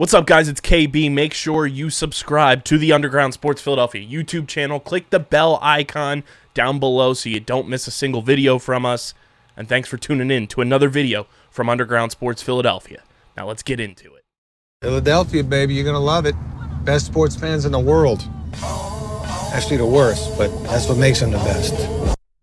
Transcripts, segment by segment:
What's up, guys? It's KB. Make sure you subscribe to the Underground Sports Philadelphia YouTube channel. Click the bell icon down below so you don't miss a single video from us. And thanks for tuning in to another video from Underground Sports Philadelphia. Now let's get into it. Philadelphia, baby, you're going to love it. Best sports fans in the world. Actually, the worst, but that's what makes them the best.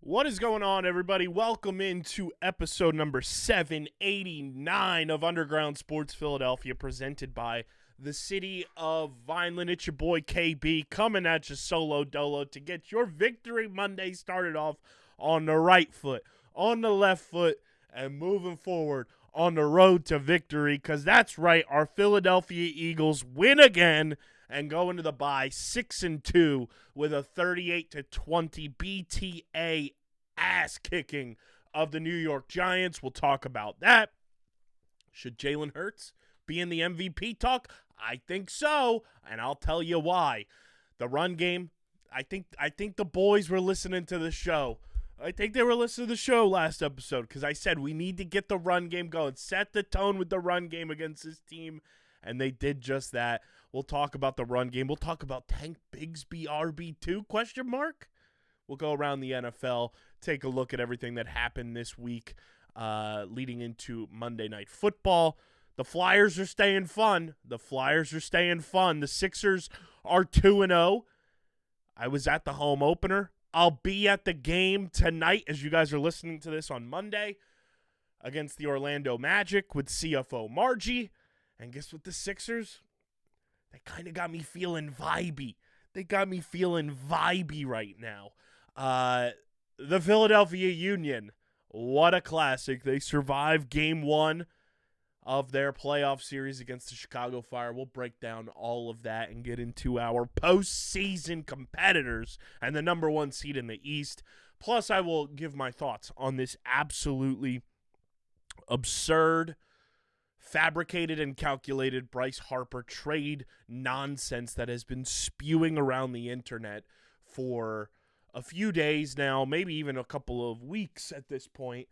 What is going on, everybody? Welcome into episode number 789 of Underground Sports Philadelphia, presented by the city of Vineland. It's your boy KB coming at you solo dolo to get your Victory Monday started off on the right foot, on the left foot, and moving forward on the road to victory, because that's right, our Philadelphia Eagles win again and go into the bye 6-2 with a 38-20 BTA ass-kicking of the New York Giants. We'll talk about that. Should Jalen Hurts be in the MVP talk? I think so, and I'll tell you why. The run game, I think the boys were listening to the show. I think they were listening to the show last episode because I said we need to get the run game going, set the tone with the run game against this team, and they did just that. We'll talk about the run game. We'll talk about Tank Bigsby RB2, question mark? We'll go around the NFL, take a look at everything that happened this week leading into Monday Night Football. The Flyers are staying fun. The Sixers are 2-0. I was at the home opener. I'll be at the game tonight as you guys are listening to this on Monday against the Orlando Magic with CFO Margie. And guess what, the Sixers? They kind of got me feeling vibey. Right now. The Philadelphia Union, what a classic. They survived game one of their playoff series against the Chicago Fire. We'll break down all of that and get into our postseason competitors and the number one seed in the East. Plus, I will give my thoughts on this absolutely absurd, fabricated and calculated Bryce Harper trade nonsense that has been spewing around the internet for a few days now, maybe even a couple of weeks at this point,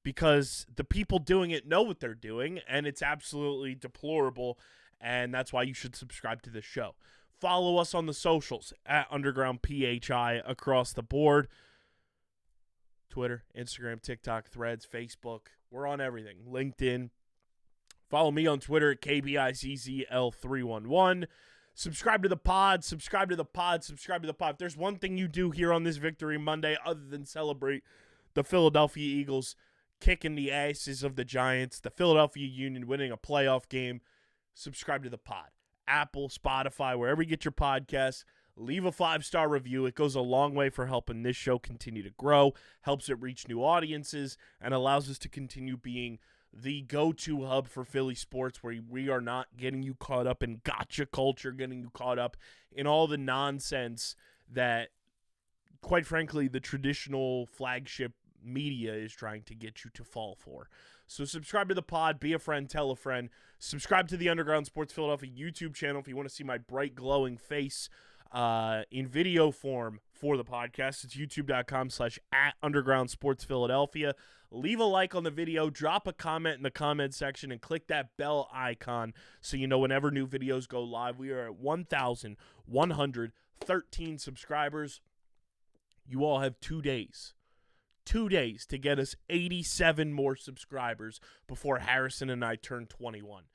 because the people doing it know what they're doing, and it's absolutely deplorable, and that's why you should subscribe to this show. Follow us on the socials at Underground PHI across the board. Twitter, Instagram, TikTok, Threads, Facebook. We're on everything. LinkedIn. Follow me on Twitter at KBIZZL311. Subscribe to the pod. If there's one thing you do here on this Victory Monday other than celebrate the Philadelphia Eagles kicking the asses of the Giants, the Philadelphia Union winning a playoff game, subscribe to the pod. Apple, Spotify, wherever you get your podcasts. Leave a 5-star review. It goes a long way for helping this show continue to grow, helps it reach new audiences, and allows us to continue being the go-to hub for Philly sports, where we are not getting you caught up in gotcha culture, getting you caught up in all the nonsense that, quite frankly, the traditional flagship media is trying to get you to fall for. So subscribe to the pod, be a friend, tell a friend. Subscribe to the Underground Sports Philadelphia YouTube channel if you want to see my bright, glowing face in video form for the podcast. It's youtube.com/@undergroundsportsphiladelphia. Leave a like on the video, drop a comment in the comment section, and click that bell icon so you know whenever new videos go live. We are at 1,113 subscribers. You all have 2 days. 2 days to get us 87 more subscribers before Harrison and I turn 21.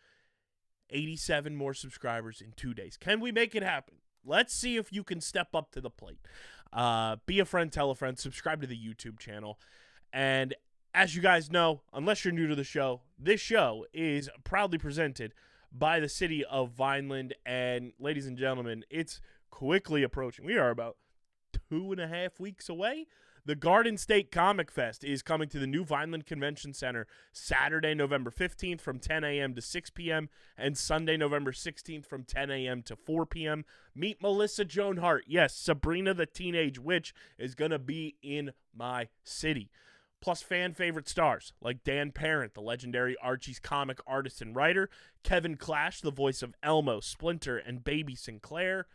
87 more subscribers in 2 days. Can we make it happen? Let's see if you can step up to the plate. Be a friend, tell a friend, subscribe to the YouTube channel. And as you guys know, unless you're new to the show, this show is proudly presented by the city of Vineland. And ladies and gentlemen, it's quickly approaching. We are about 2.5 weeks away. The Garden State Comic Fest is coming to the new Vineland Convention Center Saturday, November 15th from 10 a.m. to 6 p.m. and Sunday, November 16th from 10 a.m. to 4 p.m. Meet Melissa Joan Hart. Yes, Sabrina the Teenage Witch is going to be in my city. Plus fan favorite stars like Dan Parent, the legendary Archie's comic artist and writer, Kevin Clash, the voice of Elmo, Splinter, and Baby Sinclair,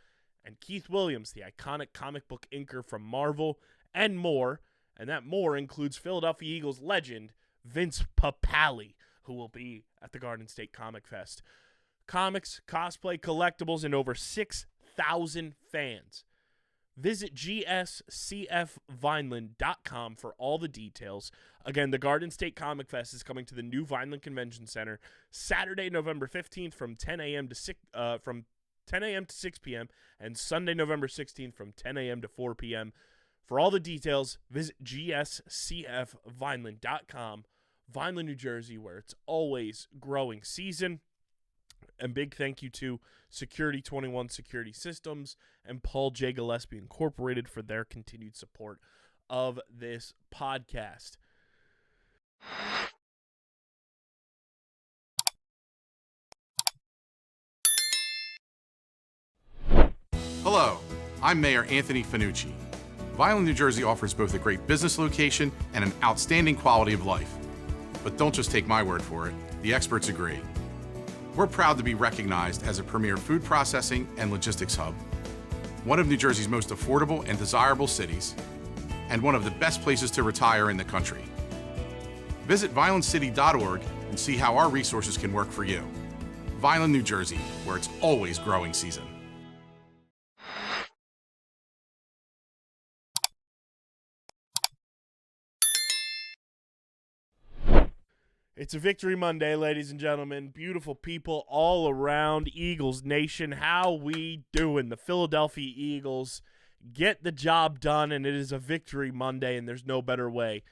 and Keith Williams, the iconic comic book inker from Marvel, and more. And that more includes Philadelphia Eagles legend Vince Papale, who will be at the Garden State Comic Fest. Comics, cosplay, collectibles, and over 6,000 fans. Visit gscfvineland.com for all the details. Again, the Garden State Comic Fest is coming to the new Vineland Convention Center Saturday, November 15th from 10 a.m. to 6 p.m. and Sunday, November 16th from 10 a.m. to 4 p.m. For all the details, visit gscfvineland.com. Vineland, New Jersey, where it's always growing season. And big thank you to Security 21 Security Systems and Paul J. Gillespie Incorporated for their continued support of this podcast. Hello, I'm Mayor Anthony Fanucci. Vineland, New Jersey offers both a great business location and an outstanding quality of life. But don't just take my word for it, the experts agree. We're proud to be recognized as a premier food processing and logistics hub, one of New Jersey's most affordable and desirable cities, and one of the best places to retire in the country. Visit vinelandcity.org and see how our resources can work for you. Vineland, New Jersey, where it's always growing season. It's a Victory Monday, ladies and gentlemen. Beautiful people all around Eagles Nation. How we doing? The Philadelphia Eagles get the job done, and it is a Victory Monday, and there's no better way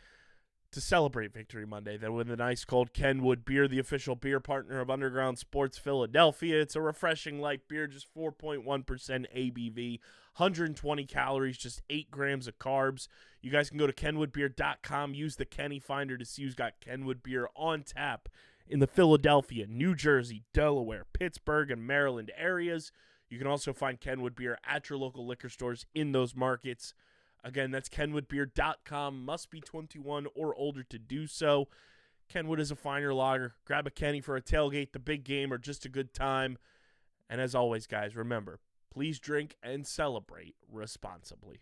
to celebrate Victory Monday than with a nice cold Kenwood Beer, the official beer partner of Underground Sports Philadelphia. It's a refreshing light beer, just 4.1% ABV, 120 calories, just 8 grams of carbs. You guys can go to kenwoodbeer.com, use the Kenny Finder to see who's got Kenwood Beer on tap in the Philadelphia, New Jersey, Delaware, Pittsburgh, and Maryland areas. You can also find Kenwood Beer at your local liquor stores in those markets. Again, that's kenwoodbeer.com. Must be 21 or older to do so. Kenwood is a finer lager. Grab a Kenny for a tailgate, the big game, or just a good time. And as always, guys, remember, please drink and celebrate responsibly.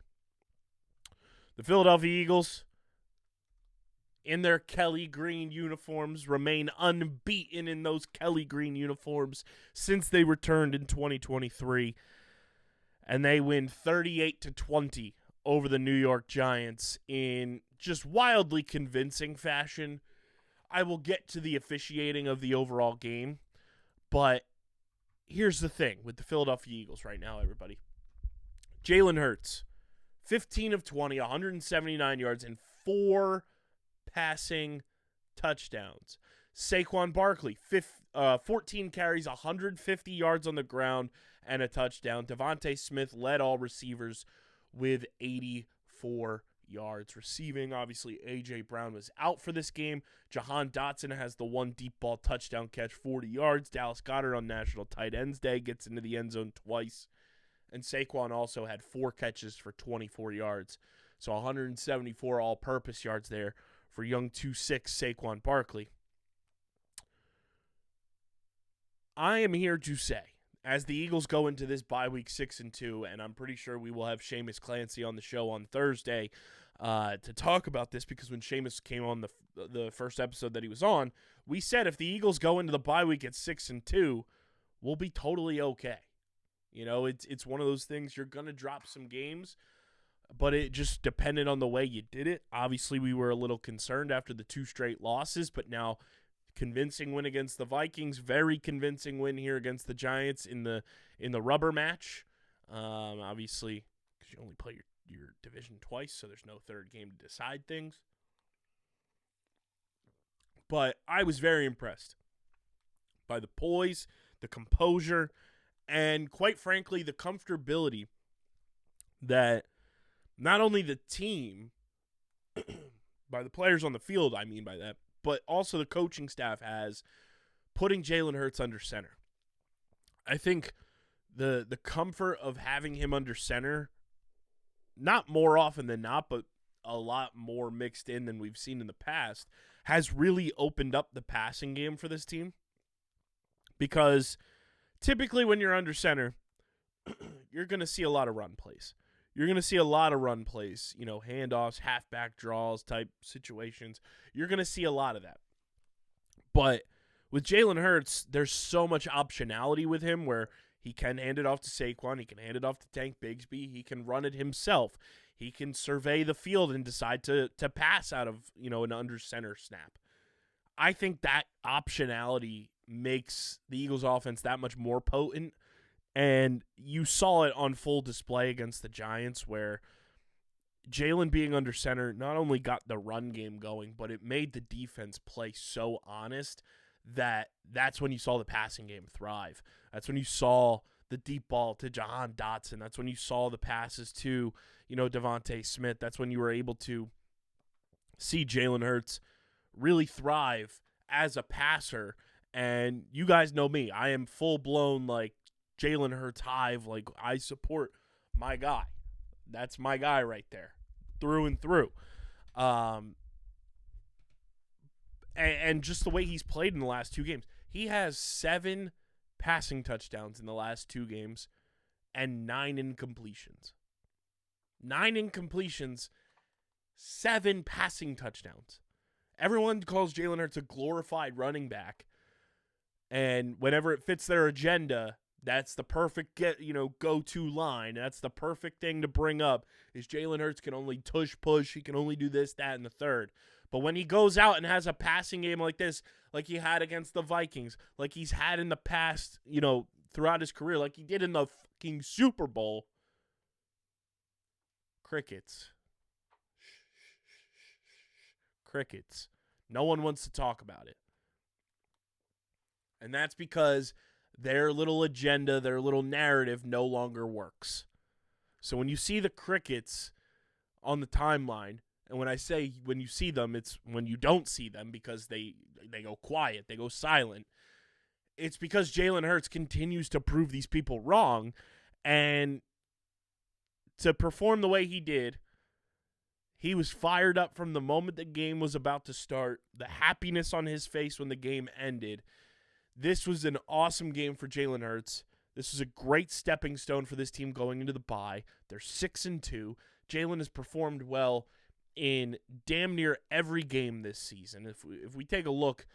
The Philadelphia Eagles, in their Kelly green uniforms, remain unbeaten in those Kelly green uniforms since they returned in 2023. And they win 38-20 over the New York Giants in just wildly convincing fashion. I will get to the officiating of the overall game, but here's the thing with the Philadelphia Eagles right now, everybody. Jalen Hurts, 15 of 20, 179 yards, and 4 passing touchdowns. Saquon Barkley, 14 carries, 150 yards on the ground, and a touchdown. Devontae Smith led all receivers with 84 yards receiving. Obviously, A.J. Brown was out for this game. Jahan Dotson has the one deep ball touchdown catch, 40 yards. Dallas Goedert on National Tight Ends Day gets into the end zone twice. And Saquon also had 4 catches for 24 yards. So 174 all-purpose yards there for young 2'6" Saquon Barkley. I am here to say, as the Eagles go into this bye week 6-2, and I'm pretty sure we will have Seamus Clancy on the show on Thursday to talk about this, because when Seamus came on the first episode that he was on, we said if the Eagles go into the bye week at 6-2, we'll be totally okay. You know, it's one of those things, you're going to drop some games, but it just depended on the way you did it. Obviously, we were a little concerned after the 2 straight losses, but now convincing win against the Vikings, very convincing win here against the Giants in the rubber match. Obviously, because you only play your division twice, so there's no third game to decide things. But I was very impressed by the poise, the composure, and quite frankly, the comfortability that not only the team, by the players on the field, I mean by that, but also the coaching staff has putting Jalen Hurts under center. I think the comfort of having him under center, not more often than not, but a lot more mixed in than we've seen in the past, has really opened up the passing game for this team. Because typically when you're under center, you're going to see a lot of run plays. You're going to see a lot of run plays, you know, handoffs, halfback draws type situations. You're going to see a lot of that. But with Jalen Hurts, there's so much optionality with him where he can hand it off to Saquon, he can hand it off to Tank Bigsby, he can run it himself, he can survey the field and decide to pass out of an under center snap. I think that optionality makes the Eagles' offense that much more potent, and you saw it on full display against the Giants where Jalen being under center not only got the run game going, but it made the defense play so honest that's when you saw the passing game thrive. That's when you saw the deep ball to Jahan Dotson. That's when you saw the passes to, Devontae Smith. That's when you were able to see Jalen Hurts really thrive as a passer. And you guys know me. I am full-blown, Jalen Hurts hive. I support my guy. That's my guy right there, through and through. And just the way he's played in the last 2 games. He has 7 passing touchdowns in the last 2 games and 9 incompletions. 9 incompletions, 7 passing touchdowns. Everyone calls Jalen Hurts a glorified running back. And whenever it fits their agenda, that's the perfect go-to line. That's the perfect thing to bring up is Jalen Hurts can only push. He can only do this, that, and the third. But when he goes out and has a passing game like this, like he had against the Vikings, like he's had in the past, throughout his career, like he did in the fucking Super Bowl, crickets. Crickets. No one wants to talk about it. And that's because their little agenda, their little narrative no longer works. So when you see the crickets on the timeline, and when I say when you see them, it's when you don't see them because they go quiet, they go silent. It's because Jalen Hurts continues to prove these people wrong, and to perform the way he did, he was fired up from the moment the game was about to start, the happiness on his face when the game ended. This was an awesome game for Jalen Hurts. This was a great stepping stone for this team going into the bye. They're 6-2. Jalen has performed well in damn near every game this season. If we take a look,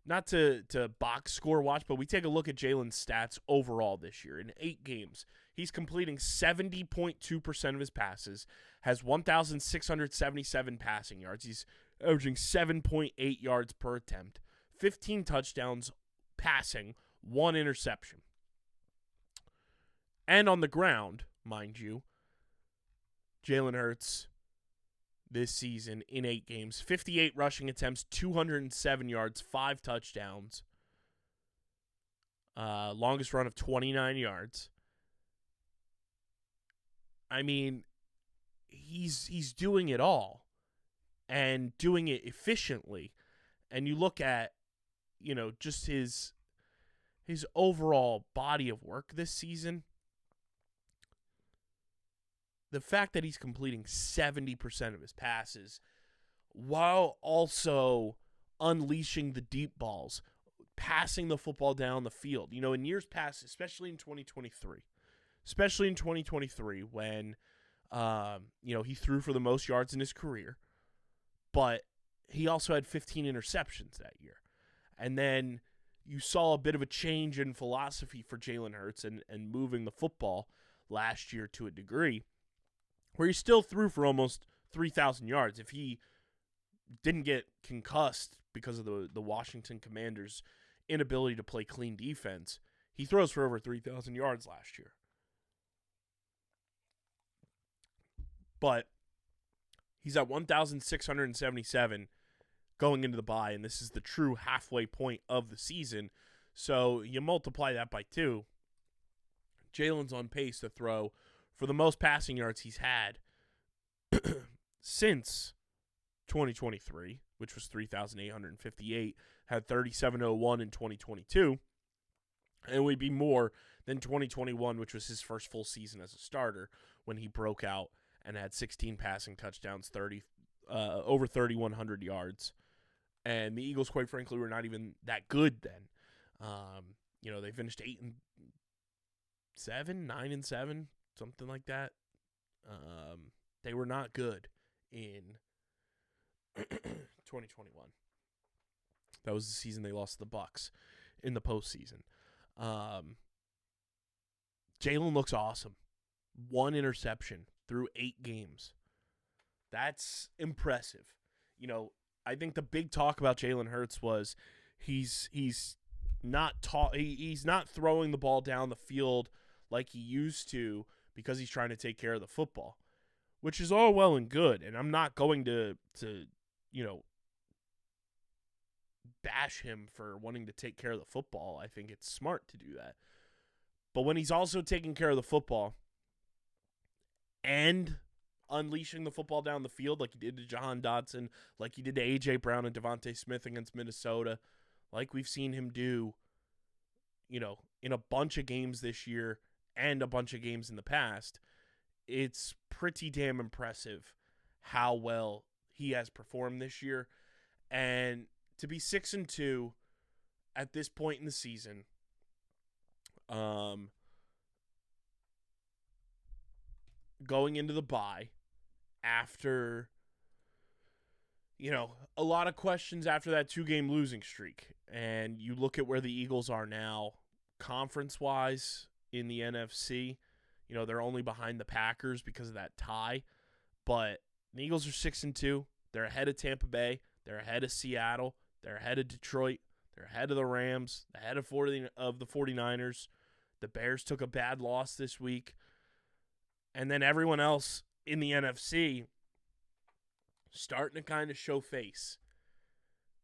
not to box score watch, but we take a look at Jalen's stats overall this year. In 8 games, he's completing 70.2% of his passes, has 1,677 passing yards. He's averaging 7.8 yards per attempt, 15 touchdowns passing, 1 interception. And on the ground, mind you, Jalen Hurts this season in 8 games, 58 rushing attempts, 207 yards, 5 touchdowns, longest run of 29 yards. I mean, he's doing it all and doing it efficiently. And you look at, just his overall body of work this season. The fact that he's completing 70% of his passes while also unleashing the deep balls, passing the football down the field. In years past, especially in 2023 when, he threw for the most yards in his career, but he also had 15 interceptions that year. And then you saw a bit of a change in philosophy for Jalen Hurts and moving the football last year to a degree, where he still threw for almost 3,000 yards. If he didn't get concussed because of the Washington Commanders' inability to play clean defense, he throws for over 3,000 yards last year. But he's at 1,677 going into the bye, and this is the true halfway point of the season. So you multiply that by 2. Jalen's on pace to throw for the most passing yards he's had since 2023, which was 3,858, had 3,701 in 2022, and would be more than 2021, which was his first full season as a starter, when he broke out and had 16 passing touchdowns, over 3,100 yards. And the Eagles, quite frankly, were not even that good then. They finished 8-7, 9-7, something like that. They were not good in 2021. That was the season they lost to the Bucks in the postseason. Jalen looks awesome. 1 interception through 8 games. That's impressive. You know, I think the big talk about Jalen Hurts was he's not throwing the ball down the field like he used to because he's trying to take care of the football, which is all well and good. And I'm not going to bash him for wanting to take care of the football. I think it's smart to do that. But when he's also taking care of the football and unleashing the football down the field like he did to Jahan Dotson, like he did to A.J. Brown and Devontae Smith against Minnesota, like we've seen him do, you know, in a bunch of games this year and a bunch of games in the past, it's pretty damn impressive how well he has performed this year. And to be 6-2 at this point in the season, going into the bye after, you know, a lot of questions after that 2-game losing streak. And you look at where the Eagles are now conference-wise in the NFC. You know, they're only behind the Packers because of that tie. But the Eagles are 6-2. They're ahead of Tampa Bay. They're ahead of Seattle. They're ahead of Detroit. They're ahead of the Rams. Ahead of the 49ers. The Bears took a bad loss this week. And then everyone else in the NFC starting to kind of show face.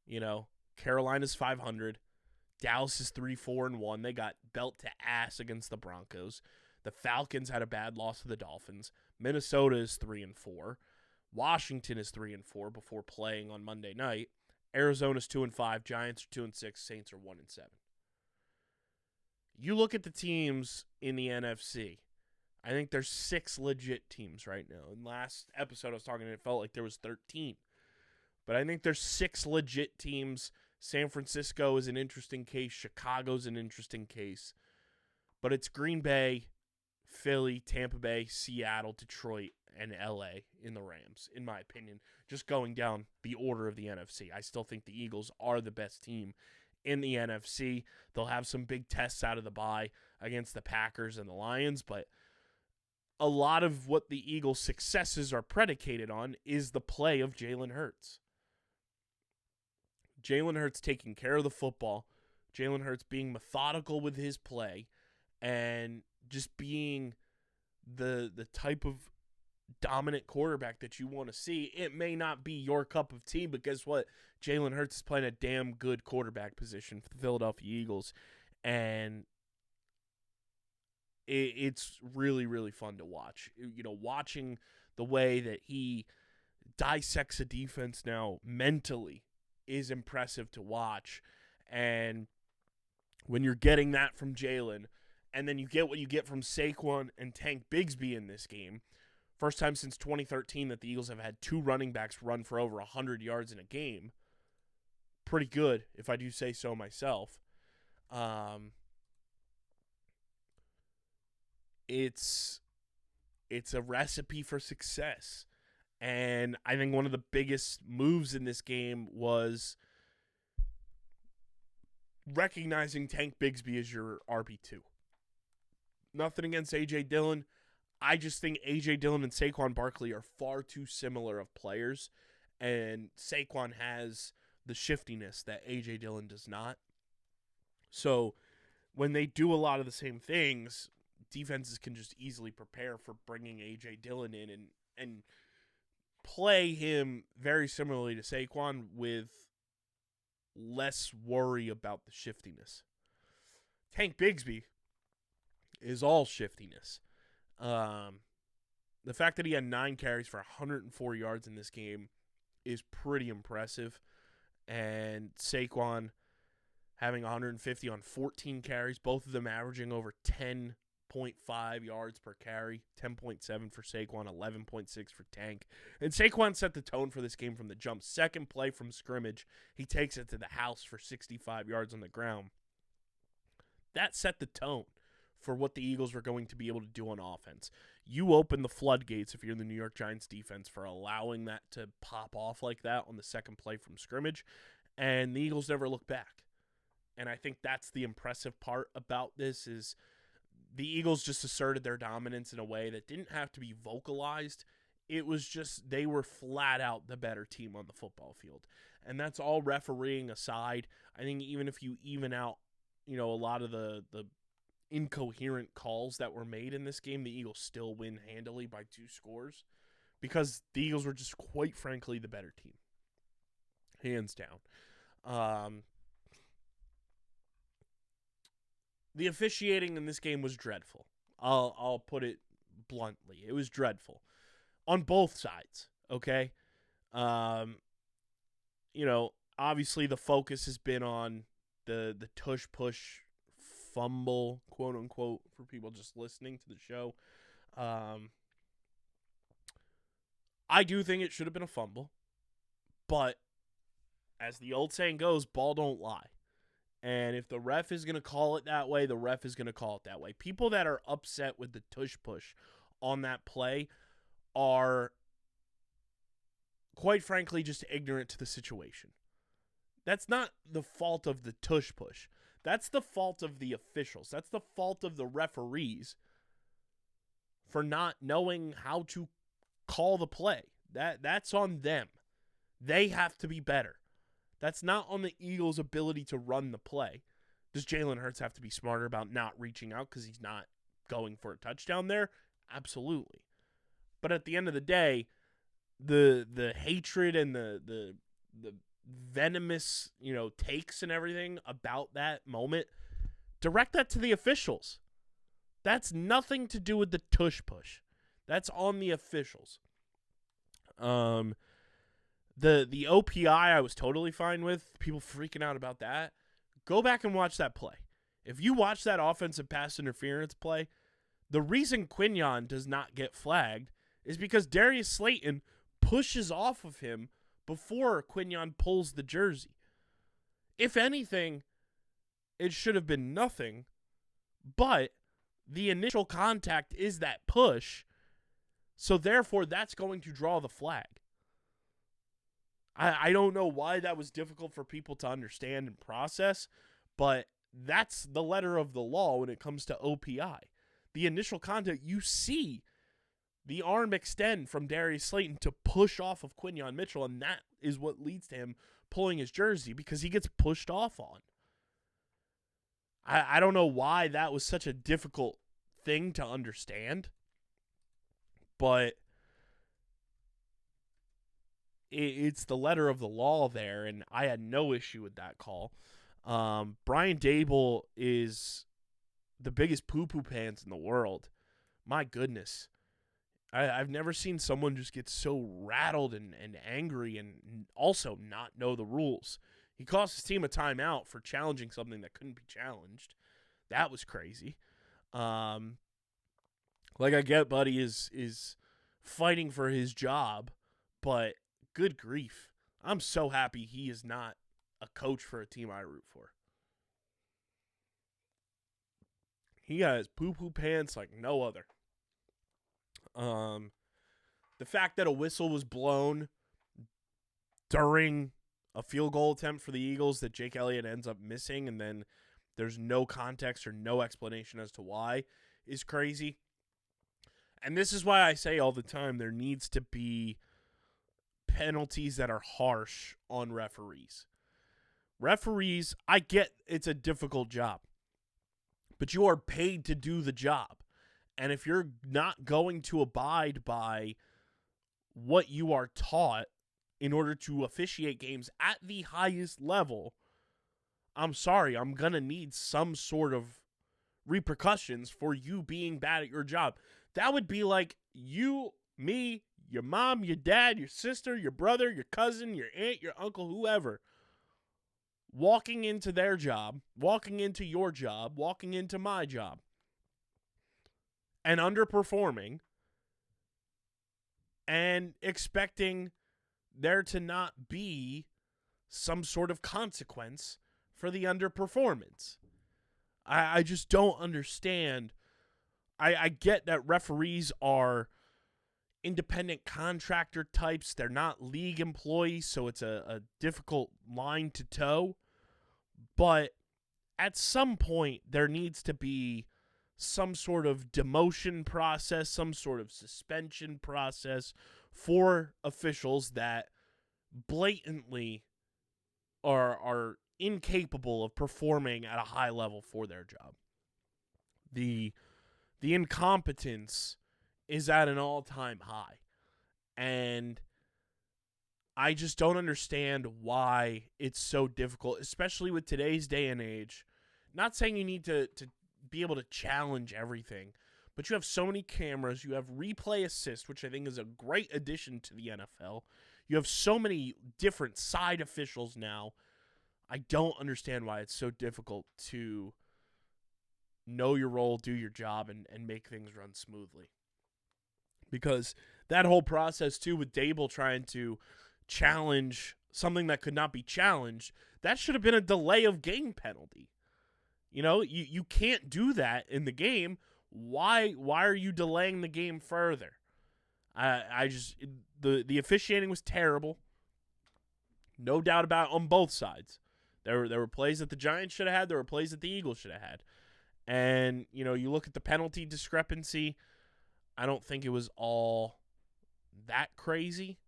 You know, Carolina's 500. Dallas is 3-4-1. They got belt to ass against the Broncos. The Falcons had a bad loss to the Dolphins. Minnesota is 3-4. Washington is 3-4 before playing on Monday night. Arizona's 2-5. Giants are 2-6. Saints are 1-7. You look at the teams in the NFC. I think there's 6 legit teams right now. In last episode I was talking, it felt like there was 13. But I think there's 6 legit teams. San Francisco is an interesting case. Chicago's an interesting case. But it's Green Bay, Philly, Tampa Bay, Seattle, Detroit, and LA in the Rams, in my opinion. Just going down the order of the NFC. I still think the Eagles are the best team in the NFC. They'll have some big tests out of the bye against the Packers and the Lions, but a lot of what the Eagles' successes are predicated on is the play of Jalen Hurts. Jalen Hurts taking care of the football, Jalen Hurts being methodical with his play, and just being the type of dominant quarterback that you want to see. It may not be your cup of tea, but guess what? Jalen Hurts is playing a damn good quarterback position for the Philadelphia Eagles, and it's really, really fun to watch. You know, watching the way that he dissects a defense now mentally is impressive to watch. And when you're getting that from Jalen, and then you get what you get from Saquon and Tank Bigsby in this game, first time since 2013 that the Eagles have had 2 running backs run for over 100 yards in a game. Pretty good, if I do say so myself. It's a recipe for success. And I think one of the biggest moves in this game was recognizing Tank Bigsby as your RB2. Nothing against A.J. Dillon. I just think A.J. Dillon and Saquon Barkley are far too similar of players. And Saquon has the shiftiness that A.J. Dillon does not. So when they do a lot of the same things, defenses can just easily prepare for bringing A.J. Dillon in and play him very similarly to Saquon with less worry about the shiftiness. Tank Bigsby is all shiftiness. The fact that he had 9 carries for 104 yards in this game is pretty impressive. And Saquon having 150 on 14 carries, both of them averaging over 10.5 yards per carry, 10.7 for Saquon, 11.6 for Tank. And Saquon set the tone for this game from the jump. Second play from scrimmage, he takes it to the house for 65 yards on the ground. That set the tone for what the Eagles were going to be able to do on offense. You open the floodgates if you're the New York Giants defense for allowing that to pop off like that on the second play from scrimmage. and the Eagles never looked back. And I think that's the impressive part about this is the Eagles just asserted their dominance in a way that didn't have to be vocalized. It was just they were flat out the better team on the football field. And that's all refereeing aside. I think even if you even out, a lot of the incoherent calls that were made in this game, the Eagles still win handily by 2 scores because the Eagles were just quite frankly the better team. Hands down. The officiating in this game was dreadful. I'll put it bluntly. It was dreadful on both sides, okay? Obviously the focus has been on the tush-push fumble, quote-unquote, for people just listening to the show. I do think it should have been a fumble, but as the old saying goes, ball don't lie. And if the ref is going to call it that way, the ref is going to call it that way. People that are upset with the tush-push on that play are, quite frankly, just ignorant to the situation. That's not the fault of the tush-push. That's the fault of the officials. That's the fault of the referees for not knowing how to call the play. That's on them. They have to be better. That's not on the Eagles' ability to run the play. Does Jalen Hurts have to be smarter about not reaching out because he's not going for a touchdown there? Absolutely. But at the end of the day, the hatred and the venomous, takes and everything about that moment, direct that to the officials. That's nothing to do with the tush push. That's on the officials. The OPI I was totally fine with. People freaking out about that. Go back and watch that play. If you watch that offensive pass interference play, the reason Quinyon does not get flagged is because Darius Slayton pushes off of him before Quinyon pulls the jersey. If anything, it should have been nothing, but the initial contact is that push, so therefore that's going to draw the flag. I don't know why that was difficult for people to understand and process, but that's the letter of the law when it comes to OPI. The initial contact, you see the arm extend from Darius Slayton to push off of Quinyon Mitchell, and that is what leads to him pulling his jersey because he gets pushed off on. I don't know why that was such a difficult thing to understand, but it's the letter of the law there, and I had no issue with that call. Brian Dable is the biggest poo-poo pants in the world. My goodness. I've never seen someone just get so rattled and angry and also not know the rules. He cost his team a timeout for challenging something that couldn't be challenged. That was crazy. I get Buddy is fighting for his job, but good grief. I'm so happy he is not a coach for a team I root for. He got his poo-poo pants like no other. The fact that a whistle was blown during a field goal attempt for the Eagles that Jake Elliott ends up missing, and then there's no context or no explanation as to why, is crazy. And this is why I say all the time there needs to be penalties that are harsh on referees. Referees, I get it's a difficult job, but you are paid to do the job. And if you're not going to abide by what you are taught in order to officiate games at the highest level, I'm sorry, I'm going to need some sort of repercussions for you being bad at your job. That would be like you, me, your mom, your dad, your sister, your brother, your cousin, your aunt, your uncle, whoever, walking into their job, walking into your job, walking into my job, and underperforming and expecting there to not be some sort of consequence for the underperformance. I just don't understand. I get that referees are independent contractor types. They're not league employees, so it's a difficult line to toe. But at some point, there needs to be some sort of demotion process, some sort of suspension process for officials that blatantly are incapable of performing at a high level for their job. The incompetence is at an all-time high. And I just don't understand why it's so difficult, especially with today's day and age. Not saying you need to be able to challenge everything, but you have so many cameras. You have replay assist, which I think is a great addition to the NFL. You have so many different side officials now. I don't understand why it's so difficult to know your role, do your job, and make things run smoothly. Because that whole process, too, with Dable trying to challenge something that could not be challenged, that should have been a delay of game penalty. You know, you can't do that in the game. Why are you delaying the game further? The officiating was terrible. No doubt about it on both sides. There were plays that the Giants should have had. There were plays that the Eagles should have had. And, you know, you look at the penalty discrepancy, I don't think it was all that crazy.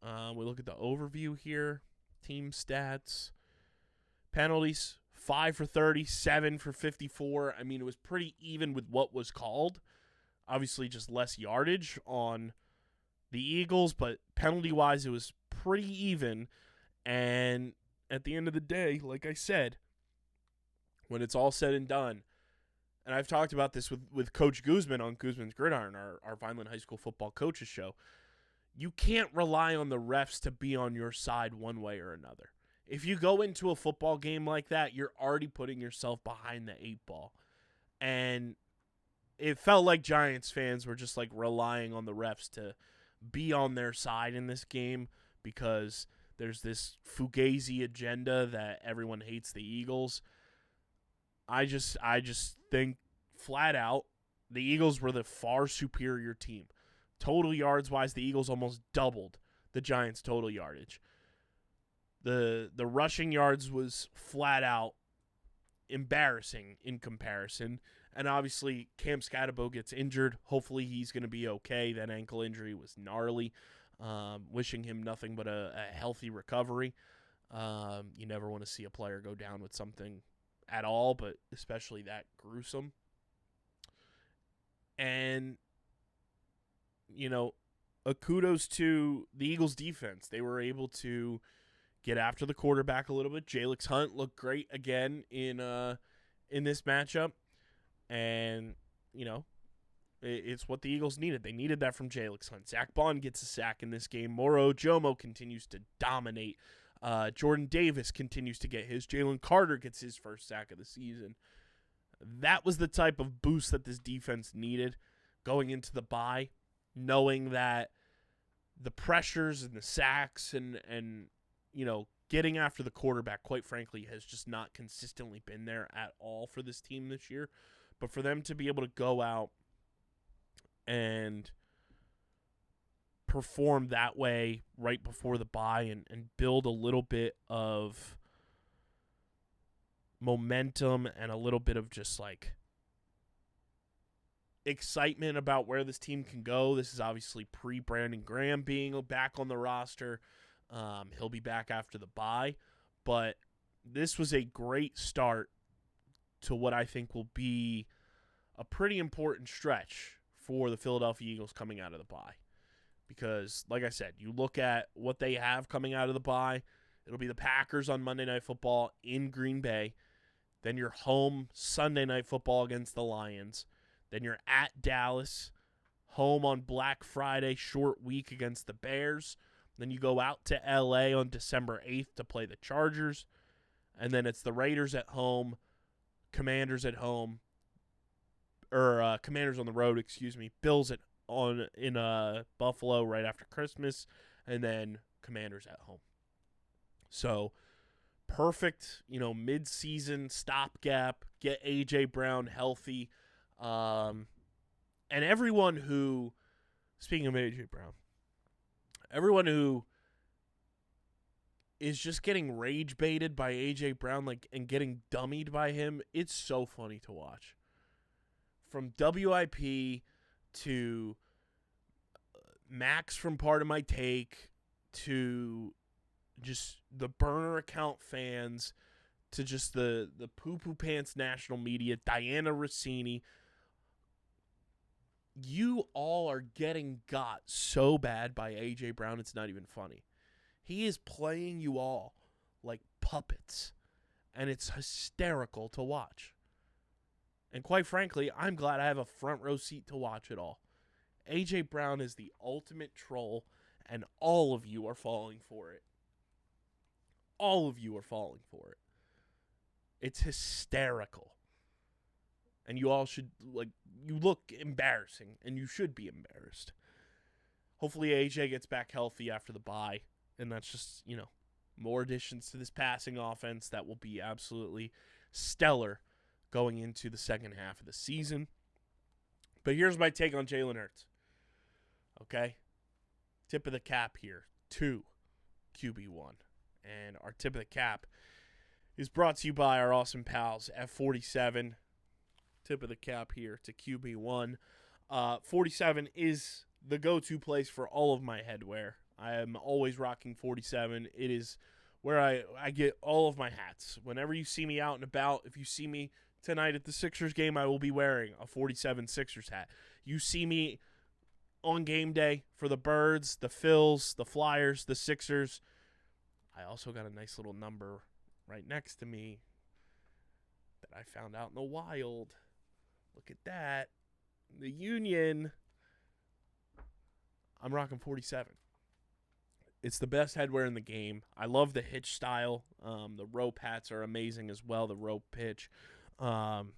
We look at the overview here. Team stats. Penalties, 5 for 30, 7 for 54. I mean, it was pretty even with what was called. Obviously, just less yardage on the Eagles, but penalty-wise, it was pretty even. And at the end of the day, like I said, when it's all said and done, and I've talked about this with Coach Guzman on Guzman's Gridiron, our Vineland High School football coaches show, you can't rely on the refs to be on your side one way or another. If you go into a football game like that, you're already putting yourself behind the 8 ball. And it felt like Giants fans were just like relying on the refs to be on their side in this game because there's this fugazi agenda that everyone hates the Eagles. I just think flat out the Eagles were the far superior team. Total yards wise, the Eagles almost doubled the Giants' total yardage. The rushing yards was flat out embarrassing in comparison. And obviously, Cam Scatterbo gets injured. Hopefully, he's going to be okay. That ankle injury was gnarly. Wishing him nothing but a healthy recovery. You never want to see a player go down with something at all, but especially that gruesome. And, you know, a kudos to the Eagles' defense. They were able to get after the quarterback a little bit. Jalix Hunt looked great again in this matchup. And, you know, it's what the Eagles needed. They needed that from Jalix Hunt. Zach Bond gets a sack in this game. Moro Jomo continues to dominate. Jordan Davis continues to get his. Jalen Carter gets his first sack of the season. That was the type of boost that this defense needed going into the bye, knowing that the pressures and the sacks and you know, getting after the quarterback, quite frankly, has just not consistently been there at all for this team this year. But for them to be able to go out and perform that way right before the bye and build a little bit of momentum and a little bit of just like excitement about where this team can go. This is obviously pre-Brandon Graham being back on the roster. He'll be back after the bye, but this was a great start to what I think will be a pretty important stretch for the Philadelphia Eagles coming out of the bye. Because, like I said, you look at what they have coming out of the bye, it'll be the Packers on Monday Night Football in Green Bay. Then you're home Sunday Night Football against the Lions. Then you're at Dallas, home on Black Friday, short week against the Bears. Then you go out to L.A. on December 8th to play the Chargers. And then it's the Raiders at home, Commanders at home, or Commanders on the road, Bills in Buffalo right after Christmas, and then Commanders at home. So perfect, mid-season stopgap, get A.J. Brown healthy. And everyone who speaking of A.J. Brown, everyone who is just getting rage baited by A.J. Brown and getting dummied by him, it's so funny to watch. From WIP to Max from Part of My Take to just the burner account fans to just the poo-poo pants national media, Diana Rossini. You all are getting got so bad by A.J. Brown, it's not even funny. He is playing you all like puppets, and it's hysterical to watch. And quite frankly, I'm glad I have a front row seat to watch it all. A.J. Brown is the ultimate troll, and all of you are falling for it. All of you are falling for it. It's hysterical. And you all should, you look embarrassing, and you should be embarrassed. Hopefully AJ gets back healthy after the bye, and that's just, more additions to this passing offense that will be absolutely stellar going into the second half of the season. But here's my take on Jalen Hurts. Okay? Tip of the cap here to QB1. And our tip of the cap is brought to you by our awesome pals at 47. Tip of the cap here to QB1. 47 is the go-to place for all of my headwear. I am always rocking 47. It is where I get all of my hats. Whenever you see me out and about, if you see me tonight at the Sixers game, I will be wearing a 47 Sixers hat. You see me on game day for the Birds, the Phils, the Flyers, the Sixers. I also got a nice little number right next to me that I found out in the wild. Look at that. The Union. I'm rocking 47. It's the best headwear in the game. I love the hitch style. The rope hats are amazing as well, the rope pitch. I'm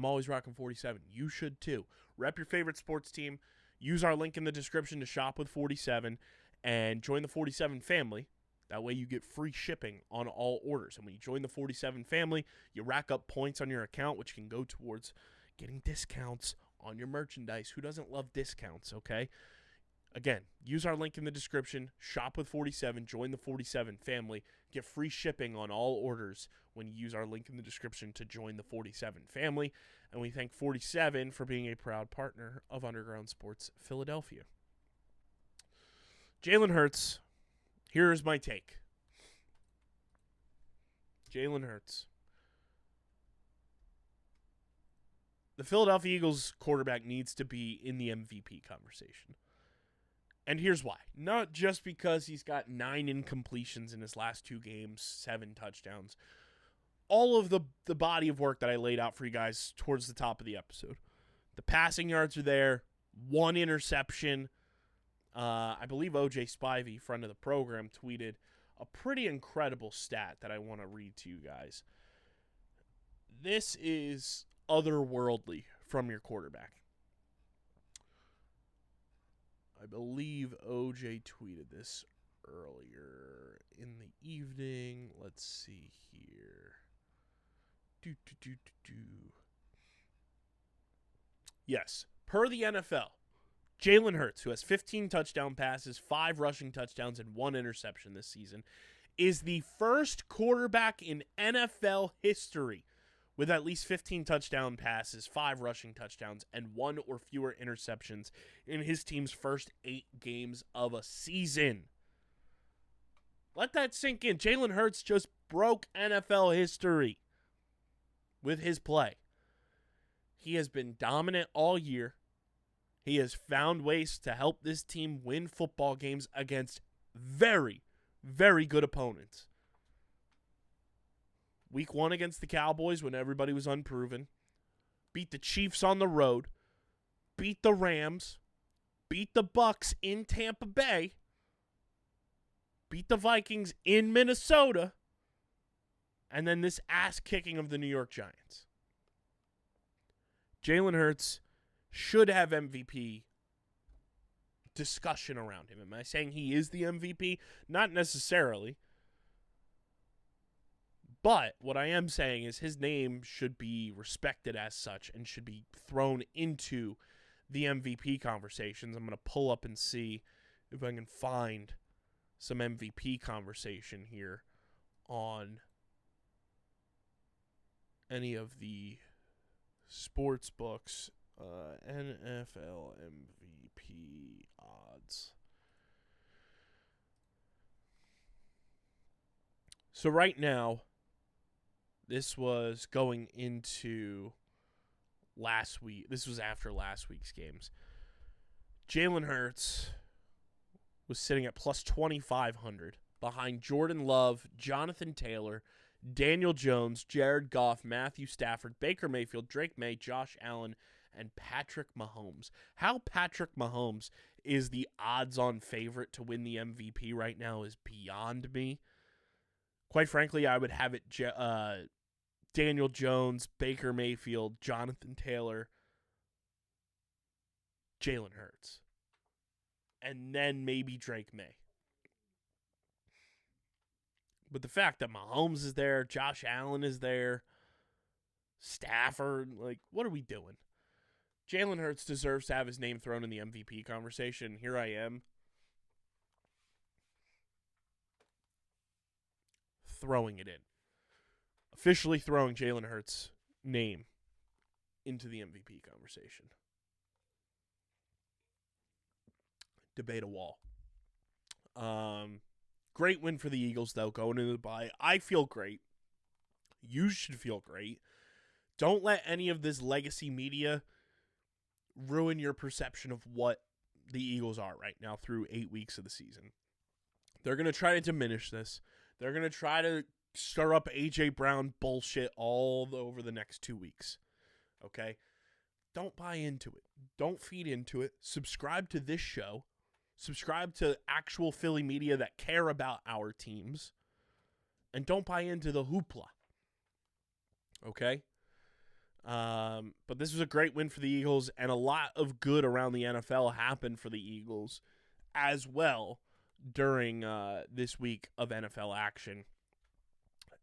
always rocking 47. You should too. Rep your favorite sports team. Use our link in the description to shop with 47 and join the 47 family. That way you get free shipping on all orders. And when you join the 47 family, you rack up points on your account, which can go towards getting discounts on your merchandise. Who doesn't love discounts, okay? Again, use our link in the description, shop with 47, join the 47 family, get free shipping on all orders when you use our link in the description to join the 47 family. And we thank 47 for being a proud partner of Underground Sports Philadelphia. Jalen Hurts, here's my take. Jalen Hurts. The Philadelphia Eagles quarterback needs to be in the MVP conversation. And here's why. Not just because he's got 9 incompletions in his last 2 games, 7 touchdowns. All of the body of work that I laid out for you guys towards the top of the episode. The passing yards are there. 1 interception. I believe O.J. Spivey, friend of the program, tweeted a pretty incredible stat that I want to read to you guys. This is otherworldly from your quarterback. I believe OJ tweeted this earlier in the evening. Let's see here. Yes, per the NFL, Jalen Hurts, who has 15 touchdown passes, 5 rushing touchdowns, and 1 interception this season, is the first quarterback in NFL history with at least 15 touchdown passes, 5 rushing touchdowns, and 1 or fewer interceptions in his team's first 8 games of a season. Let that sink in. Jalen Hurts just broke NFL history with his play. He has been dominant all year. He has found ways to help this team win football games against very, very good opponents. Week 1 against the Cowboys when everybody was unproven. Beat the Chiefs on the road. Beat the Rams. Beat the Bucks in Tampa Bay. Beat the Vikings in Minnesota. And then this ass-kicking of the New York Giants. Jalen Hurts should have MVP discussion around him. Am I saying he is the MVP? Not necessarily. But what I am saying is his name should be respected as such and should be thrown into the MVP conversations. I'm going to pull up and see if I can find some MVP conversation here on any of the sports books. NFL MVP odds. So right now, this was going into last week. This was after last week's games. Jalen Hurts was sitting at plus 2,500 behind Jordan Love, Jonathan Taylor, Daniel Jones, Jared Goff, Matthew Stafford, Baker Mayfield, Drake May, Josh Allen, and Patrick Mahomes. How Patrick Mahomes is the odds-on favorite to win the MVP right now is beyond me. Quite frankly, I would have it Daniel Jones, Baker Mayfield, Jonathan Taylor, Jalen Hurts, and then maybe Drake May. But the fact that Mahomes is there, Josh Allen is there, Stafford, like, what are we doing? Jalen Hurts deserves to have his name thrown in the MVP conversation. Here I am, throwing it in. Officially throwing Jalen Hurts' name into the MVP conversation. Debate a wall. Great win for the Eagles, though, going into the bye. I feel great. You should feel great. Don't let any of this legacy media ruin your perception of what the Eagles are right now through 8 weeks of the season. They're going to try to diminish this. They're going to try to stir up A.J. Brown bullshit all over the next 2 weeks. Okay? Don't buy into it. Don't feed into it. Subscribe to this show. Subscribe to actual Philly media that care about our teams. And don't buy into the hoopla. Okay? But this was a great win for the Eagles, and a lot of good around the NFL happened for the Eagles as well during this week of NFL action.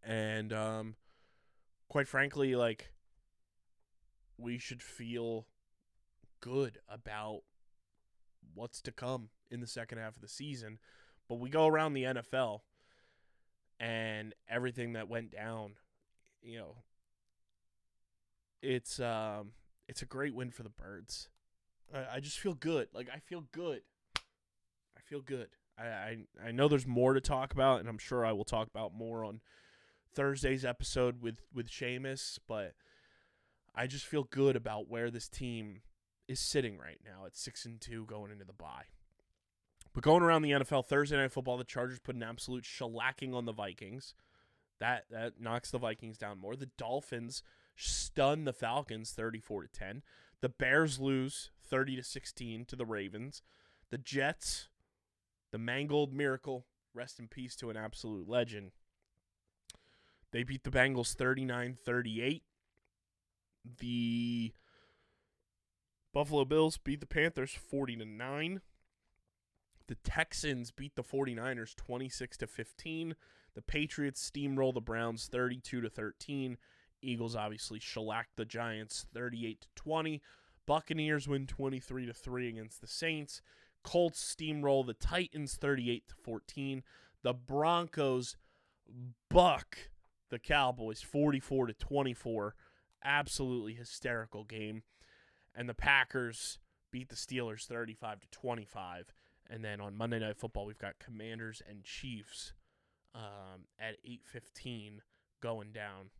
And quite frankly, like, we should feel good about what's to come in the second half of the season. But we go around the NFL and everything that went down, you know, it's a great win for the Birds. I just feel good. Like, I feel good. I feel good. I know there's more to talk about, and I'm sure I will talk about more on Thursday's episode with Seamus, but I just feel good about where this team is sitting right now at 6-2 going into the bye. But going around the NFL, Thursday Night Football, the Chargers put an absolute shellacking on the Vikings. That knocks the Vikings down more. The Dolphins stun the Falcons 34-10. The Bears lose 30-16 to the Ravens. The Jets, the Mangold Miracle, rest in peace to an absolute legend. They beat the Bengals 39-38. The Buffalo Bills beat the Panthers 40-9. The Texans beat the 49ers 26-15. The Patriots steamroll the Browns 32-13. Eagles obviously shellacked the Giants 38-20. Buccaneers win 23-3 against the Saints. Colts steamroll the Titans 38-14. The Broncos buck the Cowboys 44-24. Absolutely hysterical game. And the Packers beat the Steelers 35-25. And then on Monday Night Football, we've got Commanders and Chiefs at 8:15 going down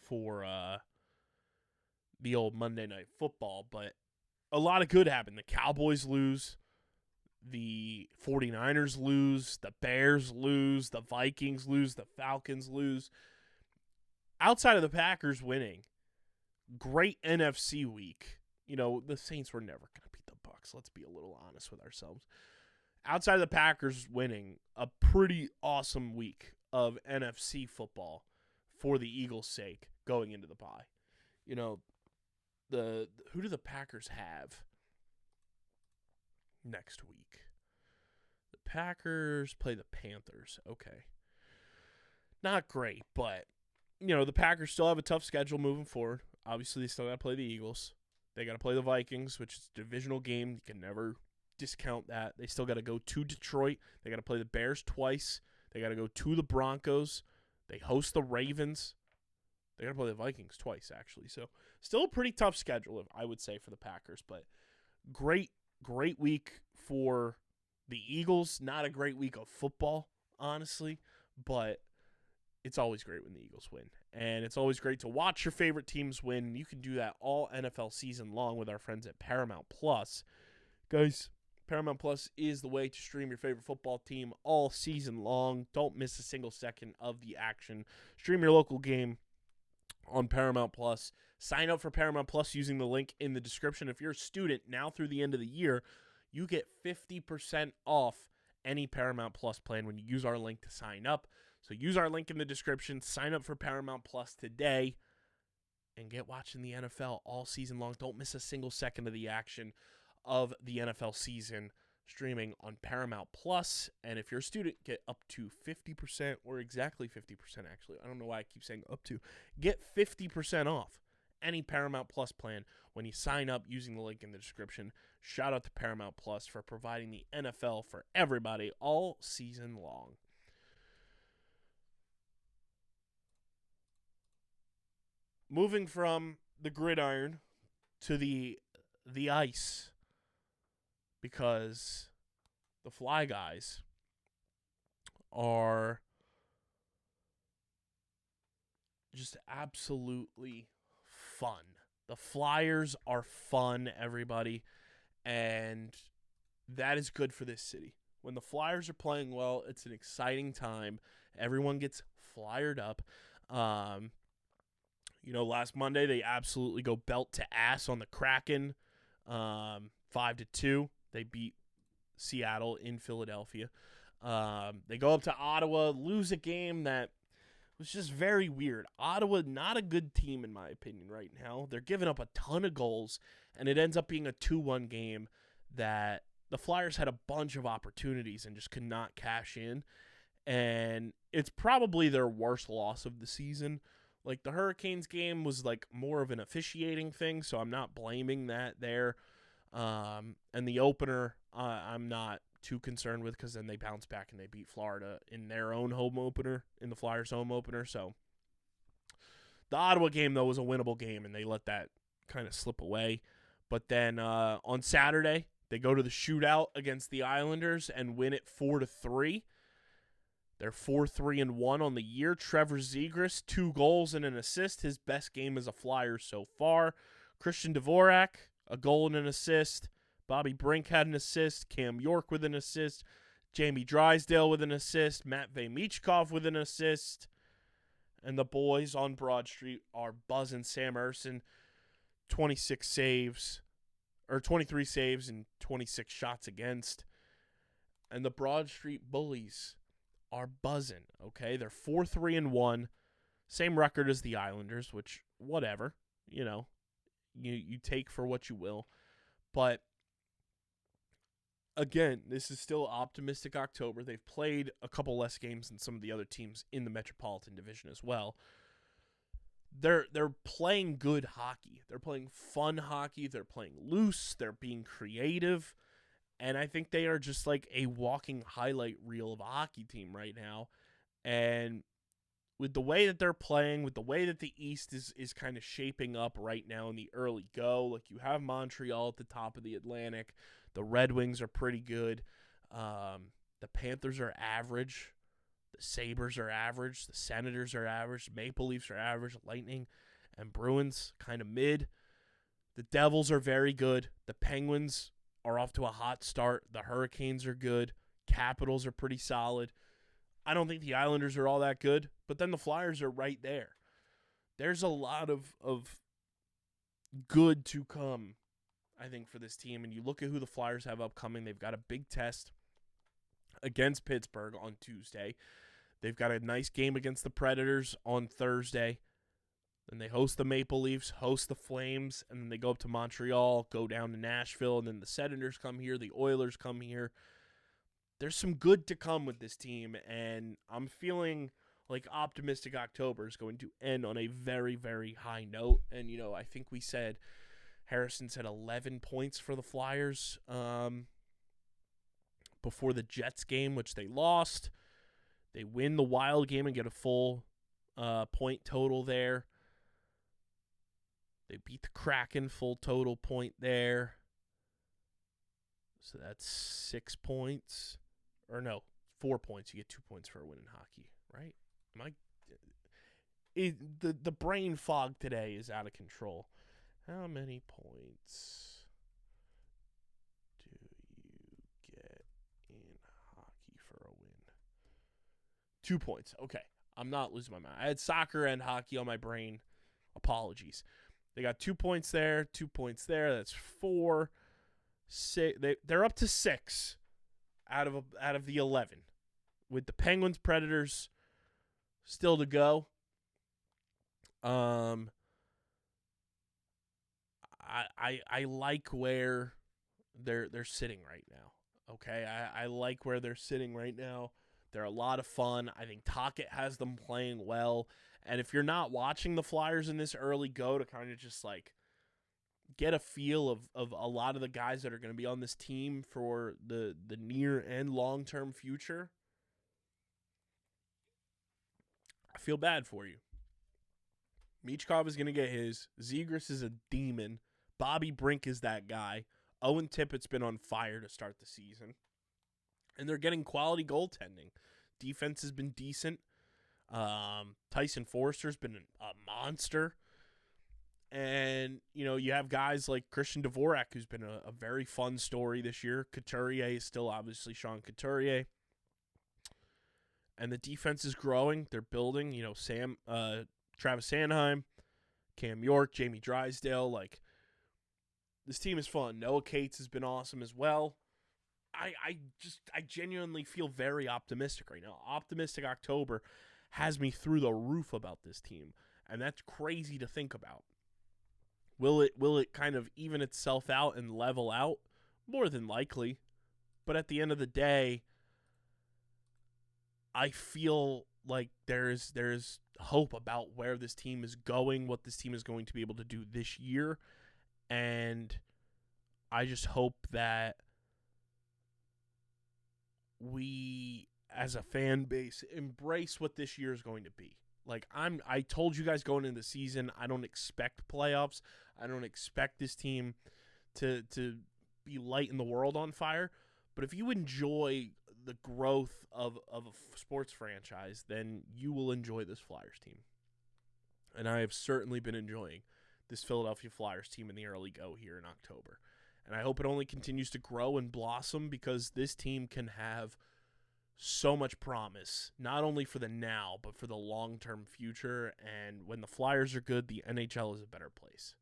for the old Monday Night Football. But a lot of good happened. The Cowboys lose. The 49ers lose. The Bears lose. The Vikings lose. The Falcons lose. Outside of the Packers winning, great NFC week. You know, the Saints were never going to beat the Bucs. Let's be a little honest with ourselves. Outside of the Packers winning, a pretty awesome week of NFC football for the Eagles' sake going into the bye. You know, who do the Packers have next week? The Packers play the Panthers. Okay. Not great, but, you know, the Packers still have a tough schedule moving forward. Obviously, they still got to play the Eagles. They got to play the Vikings, which is a divisional game. You can never discount that. They still got to go to Detroit. They got to play the Bears twice. They got to go to the Broncos. They host the Ravens. They got to play the Vikings twice, actually. So still a pretty tough schedule, I would say, for the Packers. But great week for the Eagles. Not a great week of football, honestly, but it's always great when the Eagles win. And it's always great to watch your favorite teams win. You can do that all NFL season long with our friends at Paramount Plus. Guys, Paramount Plus is the way to stream your favorite football team all season long. Don't miss a single second of the action. Stream your local game on Paramount Plus. Sign up for Paramount Plus using the link in the description. If you're a student now through the end of the year, you get 50% off any Paramount Plus plan when you use our link to sign up. So use our link in the description, sign up for Paramount Plus today, and get watching the NFL all season long. Don't miss a single second of the action of the NFL season streaming on Paramount Plus. And if you're a student, get up to 50%, or exactly 50% actually. I don't know why I keep saying up to. Get 50% off any Paramount Plus plan when you sign up using the link in the description. Shout out to Paramount Plus for providing the NFL for everybody all season long. Moving from the gridiron to the ice, because the Fly guys are just absolutely fun. The Flyers are fun, everybody, and that is good for this city. When the Flyers are playing well, it's an exciting time. Everyone gets flyered up. Last Monday they absolutely go belt to ass on the Kraken, 5-2. They beat Seattle in Philadelphia. They go up to Ottawa, lose a game that was just very weird. Ottawa, not a good team in my opinion right now. They're giving up a ton of goals, and it ends up being a 2-1 game that the Flyers had a bunch of opportunities and just could not cash in. And it's probably their worst loss of the season. Like, the Hurricanes game was like more of an officiating thing, so I'm not blaming that there. And the opener, I'm not too concerned with, because then they bounced back and they beat Florida in their own home opener, in the Flyers' home opener. So the Ottawa game, though, was a winnable game, and they let that kind of slip away. But then on Saturday, they go to the shootout against the Islanders and win it 4-3. They're 4-3-1 on the year. Trevor Zegras, 2 goals and an assist. His best game as a Flyer so far. Christian Dvorak, a goal and an assist. Bobby Brink had an assist. Cam York with an assist. Jamie Drysdale with an assist. Matvey Michkov with an assist. And the boys on Broad Street are buzzing. Sam Ersson, 23 saves and 26 shots against. And the Broad Street Bullies are buzzing, okay? They're 4-3-1. Same record as the Islanders, which, whatever. You take for what you will. But again, this is still optimistic October. They've played a couple less games than some of the other teams in the Metropolitan Division as well. They're playing good hockey. They're playing fun hockey. They're playing loose. They're being creative. And I think they are just like a walking highlight reel of a hockey team right now. And with the way that they're playing, with the way that the East is kind of shaping up right now in the early go, like you have Montreal at the top of the Atlantic. The Red Wings are pretty good. The Panthers are average. The Sabres are average. The Senators are average. Maple Leafs are average. Lightning and Bruins kind of mid. The Devils are very good. The Penguins are off to a hot start. The Hurricanes are good. Capitals are pretty solid. I don't think the Islanders are all that good, but then the Flyers are right there. There's a lot of good to come, I think, for this team. And you look at who the Flyers have upcoming. They've got a big test against Pittsburgh on Tuesday. They've got a nice game against the Predators on Thursday. Then they host the Maple Leafs, host the Flames, and then they go up to Montreal, go down to Nashville, and then the Senators come here, the Oilers come here. There's some good to come with this team, and I'm feeling like optimistic October is going to end on a very, very high note. And, I think we said Harrison's had 11 points for the Flyers before the Jets game, which they lost. They win the Wild game and get a full point total there. They beat the Kraken, full total point there. So that's 6 points. Or no, 4 points. You get 2 points for a win in hockey, right? The brain fog today is out of control. How many points do you get in hockey for a win? 2 points. Okay. I'm not losing my mind. I had soccer and hockey on my brain. Apologies. They got 2 points there, 2 points there. That's 4. They're up to 6 out of the 11. With the Penguins, Predators still to go. I like where they're sitting right now. Okay, I like where they're sitting right now. They're a lot of fun. I think Tocchet has them playing well. And if you're not watching the Flyers in this early go to kind of just like get a feel of a lot of the guys that are going to be on this team for the near and long-term future, I feel bad for you. Michkov is going to get his. Zegras is a demon. Bobby Brink is that guy. Owen Tippett's been on fire to start the season. And they're getting quality goaltending. Defense has been decent. Tyson Forster's been a monster. And, you know, you have guys like Christian Dvorak, who's been a very fun story this year. Couturier is still obviously Sean Couturier. And the defense is growing. They're building. You know, Travis Sanheim, Cam York, Jamie Drysdale. Like, this team is fun. Noah Cates has been awesome as well. I genuinely feel very optimistic right now. Optimistic October has me through the roof about this team, and that's crazy to think about. Will it kind of even itself out and level out? More than likely. But at the end of the day, I feel like there's hope about where this team is going, what this team is going to be able to do this year, and I just hope that we, as a fan base, embrace what this year is going to be. Like, I told you guys going into the season, I don't expect playoffs. I don't expect this team to be lighting the world on fire. But if you enjoy the growth of a sports franchise, then you will enjoy this Flyers team. And I have certainly been enjoying this Philadelphia Flyers team in the early go here in October. And I hope it only continues to grow and blossom, because this team can have so much promise, not only for the now, but for the long-term future. And when the Flyers are good, the NHL is a better place,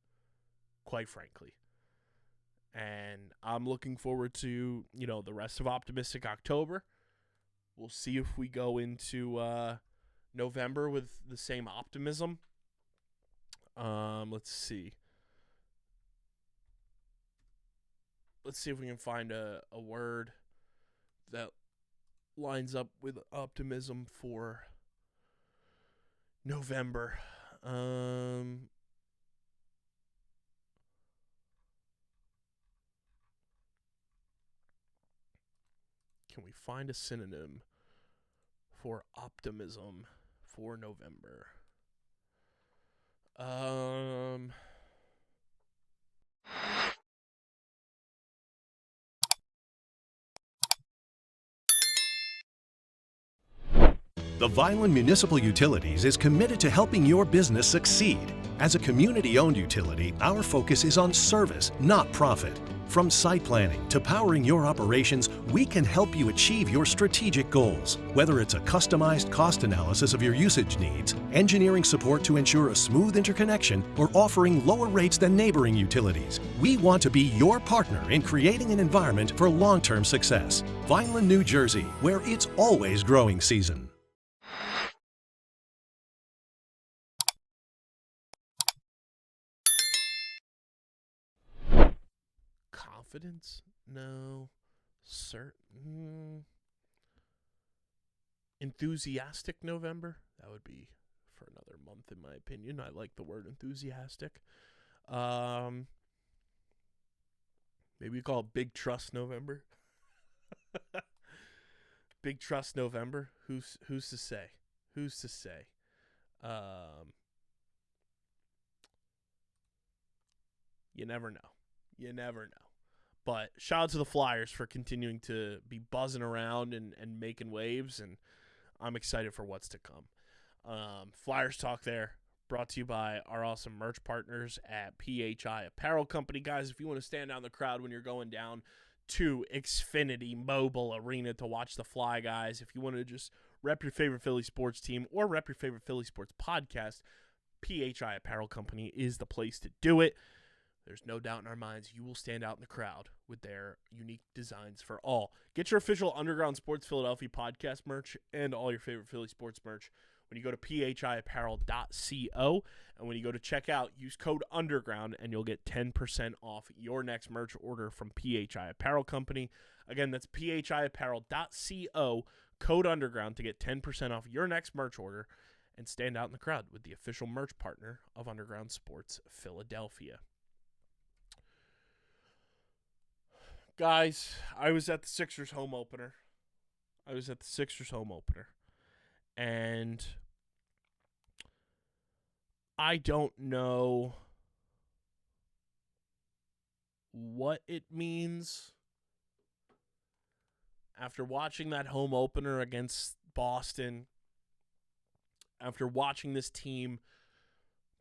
quite frankly. And I'm looking forward to, you know, the rest of optimistic October. We'll see if we go into November with the same optimism. Let's see. Let's see if we can find a word that lines up with optimism for November. Can we find a synonym for optimism for November? The Vineland Municipal Utilities is committed to helping your business succeed. As a community-owned utility, our focus is on service, not profit. From site planning to powering your operations, we can help you achieve your strategic goals. Whether it's a customized cost analysis of your usage needs, engineering support to ensure a smooth interconnection, or offering lower rates than neighboring utilities, we want to be your partner in creating an environment for long-term success. Vineland, New Jersey, where it's always growing season. Confidence? No. Certain. Enthusiastic November? That would be for another month, in my opinion. I like the word enthusiastic. Maybe you call it Big Trust November. Big Trust November. Who's to say? Who's to say? You never know. You never know. But shout out to the Flyers for continuing to be buzzing around and making waves, and I'm excited for what's to come. Flyers Talk there, brought to you by our awesome merch partners at PHI Apparel Company. Guys, if you want to stand out in the crowd when you're going down to Xfinity Mobile Arena to watch the Fly Guys, if you want to just rep your favorite Philly sports team or rep your favorite Philly sports podcast, PHI Apparel Company is the place to do it. There's no doubt in our minds you will stand out in the crowd with their unique designs for all. Get your official Underground Sports Philadelphia podcast merch and all your favorite Philly sports merch when you go to phiapparel.co. And when you go to checkout, use code UNDERGROUND and you'll get 10% off your next merch order from PHI Apparel Company. Again, that's phiapparel.co, code UNDERGROUND to get 10% off your next merch order and stand out in the crowd with the official merch partner of Underground Sports Philadelphia. Guys, I was at the Sixers home opener. And I don't know what it means after watching that home opener against Boston, after watching this team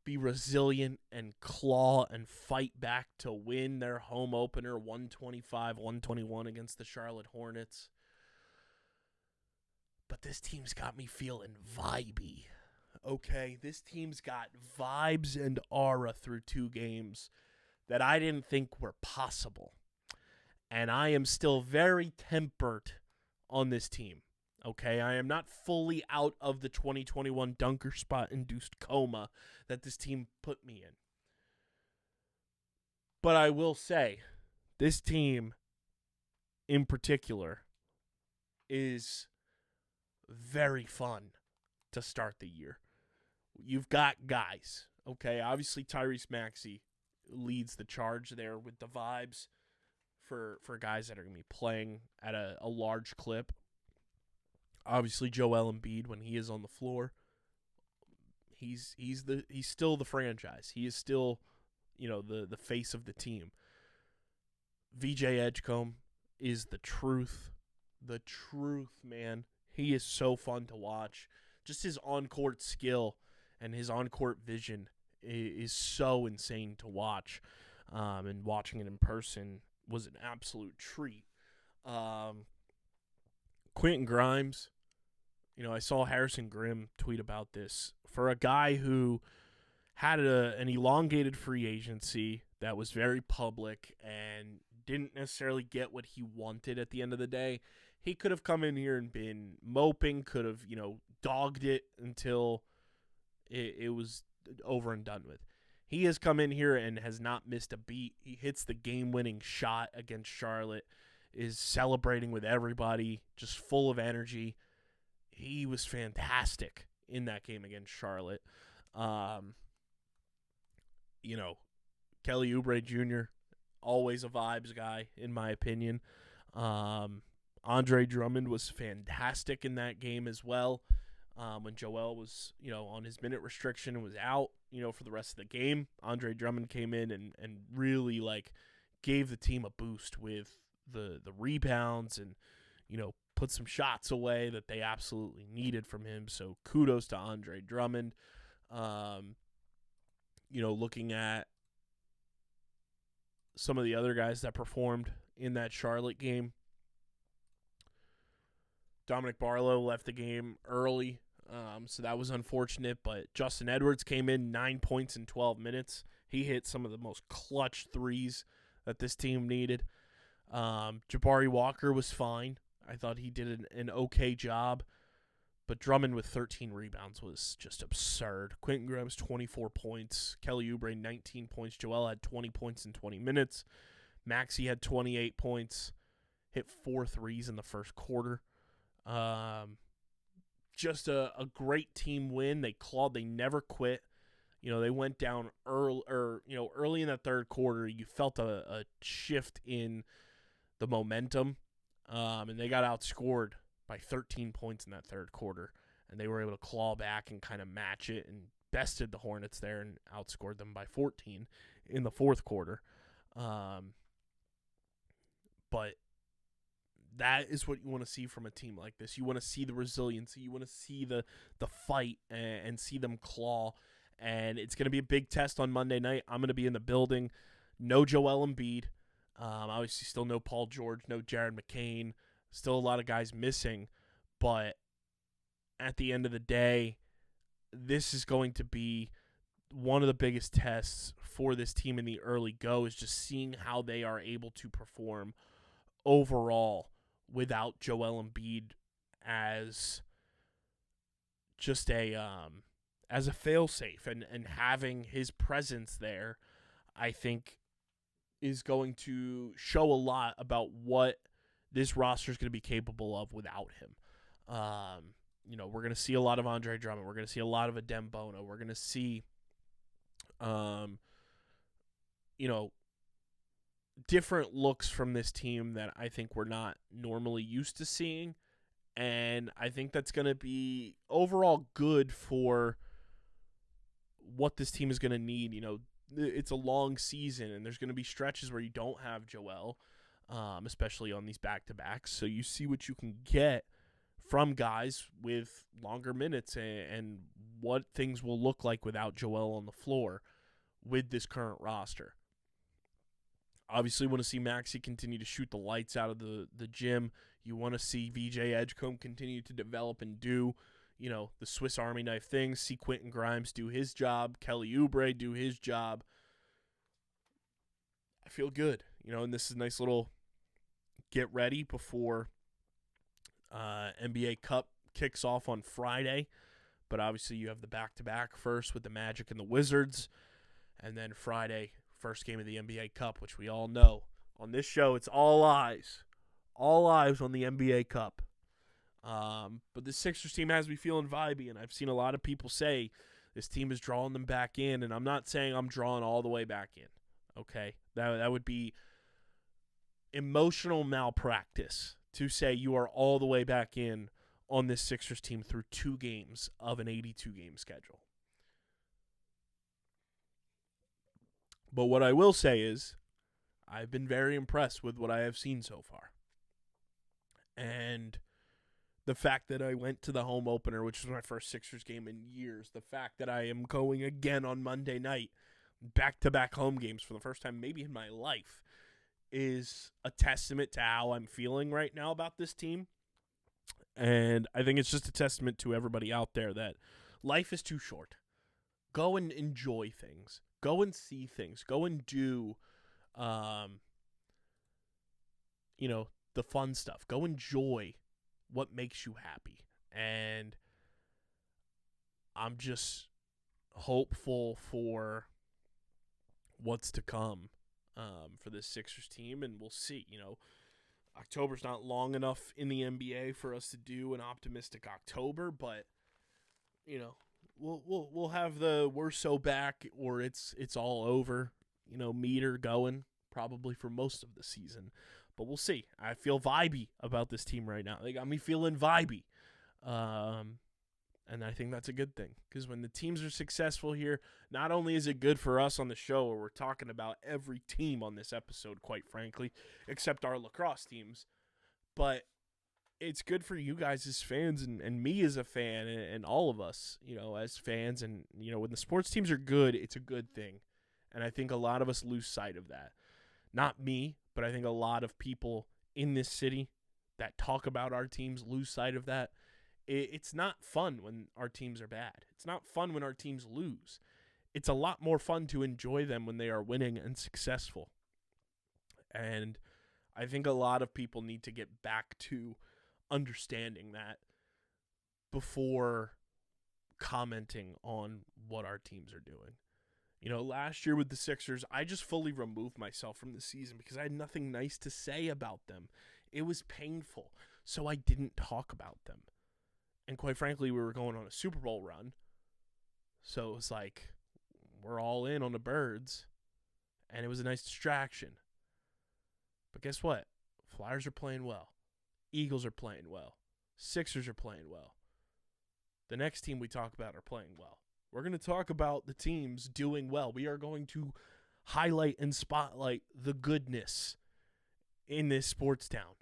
be resilient and claw and fight back to win their home opener 125-121 against the Charlotte Hornets. But this team's got me feeling vibey. Okay, this team's got vibes and aura through 2 games that I didn't think were possible. And I am still very tempered on this team. Okay, I am not fully out of the 2021 dunker spot-induced coma that this team put me in. But I will say, this team in particular is very fun to start the year. You've got guys, okay? Obviously, Tyrese Maxey leads the charge there with the vibes for guys that are going to be playing at a large clip. Obviously, Joel Embiid, when he is on the floor, he's still the franchise. He is still, the face of the team. VJ Edgecombe is the truth. The truth, man. He is so fun to watch. Just his on-court skill and his on-court vision is so insane to watch. And watching it in person was an absolute treat. Quentin Grimes, I saw Harrison Grimm tweet about this. For a guy who had an elongated free agency that was very public and didn't necessarily get what he wanted at the end of the day, he could have come in here and been moping, could have, dogged it until it was over and done with. He has come in here and has not missed a beat. He hits the game-winning shot against Charlotte, is celebrating with everybody, just full of energy. He was fantastic in that game against Charlotte. Kelly Oubre Jr., always a vibes guy, in my opinion. Andre Drummond was fantastic in that game as well. When Joel was, on his minute restriction and was out, for the rest of the game, Andre Drummond came in and really, gave the team a boost with the rebounds and, put some shots away that they absolutely needed from him. So kudos to Andre Drummond. Looking at some of the other guys that performed in that Charlotte game, Dominic Barlow left the game early, so that was unfortunate. But Justin Edwards came in 9 points in 12 minutes. He hit some of the most clutch threes that this team needed. Jabari Walker was fine. I thought he did an okay job. But Drummond with 13 rebounds was just absurd. Quentin Grimes, 24 points. Kelly Oubre, 19 points. Joel had 20 points in 20 minutes. Maxey had 28 points. Hit 4 threes in the first quarter. Just a great team win. They clawed. They never quit. They went down early in the third quarter. You felt a shift in the momentum, and they got outscored by 13 points in that third quarter, and they were able to claw back and kind of match it and bested the Hornets there and outscored them by 14 in the fourth quarter. But that is what you want to see from a team like this. You want to see the resiliency. You want to see the fight and see them claw. And it's going to be a big test on Monday night. I'm going to be in the building. No Joel Embiid. Obviously still no Paul George, no Jared McCain. Still a lot of guys missing. But at the end of the day, this is going to be one of the biggest tests for this team in the early go, is just seeing how they are able to perform overall without Joel Embiid as just as a fail-safe, and having his presence there, I think, is going to show a lot about what this roster is going to be capable of without him. We're going to see a lot of Andre Drummond. We're going to see a lot of Adem Bono. We're going to see, different looks from this team that I think we're not normally used to seeing. And I think that's going to be overall good for what this team is going to need. It's a long season, and there's going to be stretches where you don't have Joel, especially on these back-to-backs. So you see what you can get from guys with longer minutes and what things will look like without Joel on the floor with this current roster. Obviously, want to see Maxey continue to shoot the lights out of the gym. You want to see VJ Edgecombe continue to develop and do, the Swiss Army knife things. See Quentin Grimes do his job. Kelly Oubre do his job. I feel good, and this is a nice little get ready before NBA Cup kicks off on Friday. But obviously, you have the back-to-back first with the Magic and the Wizards, and then Friday, first game of the NBA Cup, which we all know. On this show, it's all eyes. All eyes on the NBA Cup. But the Sixers team has me feeling vibey, and I've seen a lot of people say this team is drawing them back in, and I'm not saying I'm drawing all the way back in. Okay? That would be emotional malpractice to say you are all the way back in on this Sixers team through 2 games of an 82-game schedule. But what I will say is I've been very impressed with what I have seen so far. And the fact that I went to the home opener, which was my first Sixers game in years, the fact that I am going again on Monday night, back-to-back home games for the first time maybe in my life, is a testament to how I'm feeling right now about this team. And I think it's just a testament to everybody out there that life is too short. Go and enjoy things. Go and see things. Go and do, the fun stuff. Go enjoy what makes you happy. And I'm just hopeful for what's to come for this Sixers team, and we'll see. October's not long enough in the NBA for us to do an optimistic October, but we'll have the we're so back or it's all over, meter going probably for most of the season. But we'll see. I feel vibey about this team right now. They got me feeling vibey. And I think that's a good thing, because when the teams are successful here, not only is it good for us on the show, where we're talking about every team on this episode, quite frankly, except our lacrosse teams, but it's good for you guys as fans and me as a fan and all of us, as fans. And, when the sports teams are good, it's a good thing. And I think a lot of us lose sight of that. Not me, but I think a lot of people in this city that talk about our teams lose sight of that. It's not fun when our teams are bad. It's not fun when our teams lose. It's a lot more fun to enjoy them when they are winning and successful. And I think a lot of people need to get back to understanding that before commenting on what our teams are doing. Last year with the Sixers, I just fully removed myself from the season because I had nothing nice to say about them. It was painful, so I didn't talk about them. And quite frankly, we were going on a Super Bowl run, so it was like, we're all in on the Birds, and it was a nice distraction. But guess what? Flyers are playing well. Eagles are playing well. Sixers are playing well. The next team we talk about are playing well. We're going to talk about the teams doing well. We are going to highlight and spotlight the goodness in this sports town,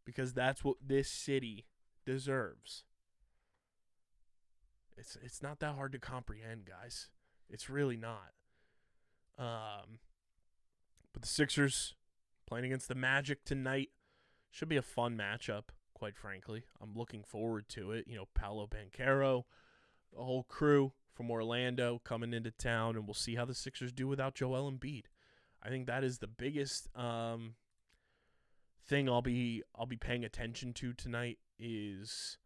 because that's what this city deserves. It's not that hard to comprehend, guys. It's really not. But the Sixers playing against the Magic tonight should be a fun matchup, quite frankly. I'm looking forward to it. Paolo Banchero, the whole crew from Orlando coming into town, and we'll see how the Sixers do without Joel Embiid. I think that is the biggest thing I'll be paying attention to tonight, is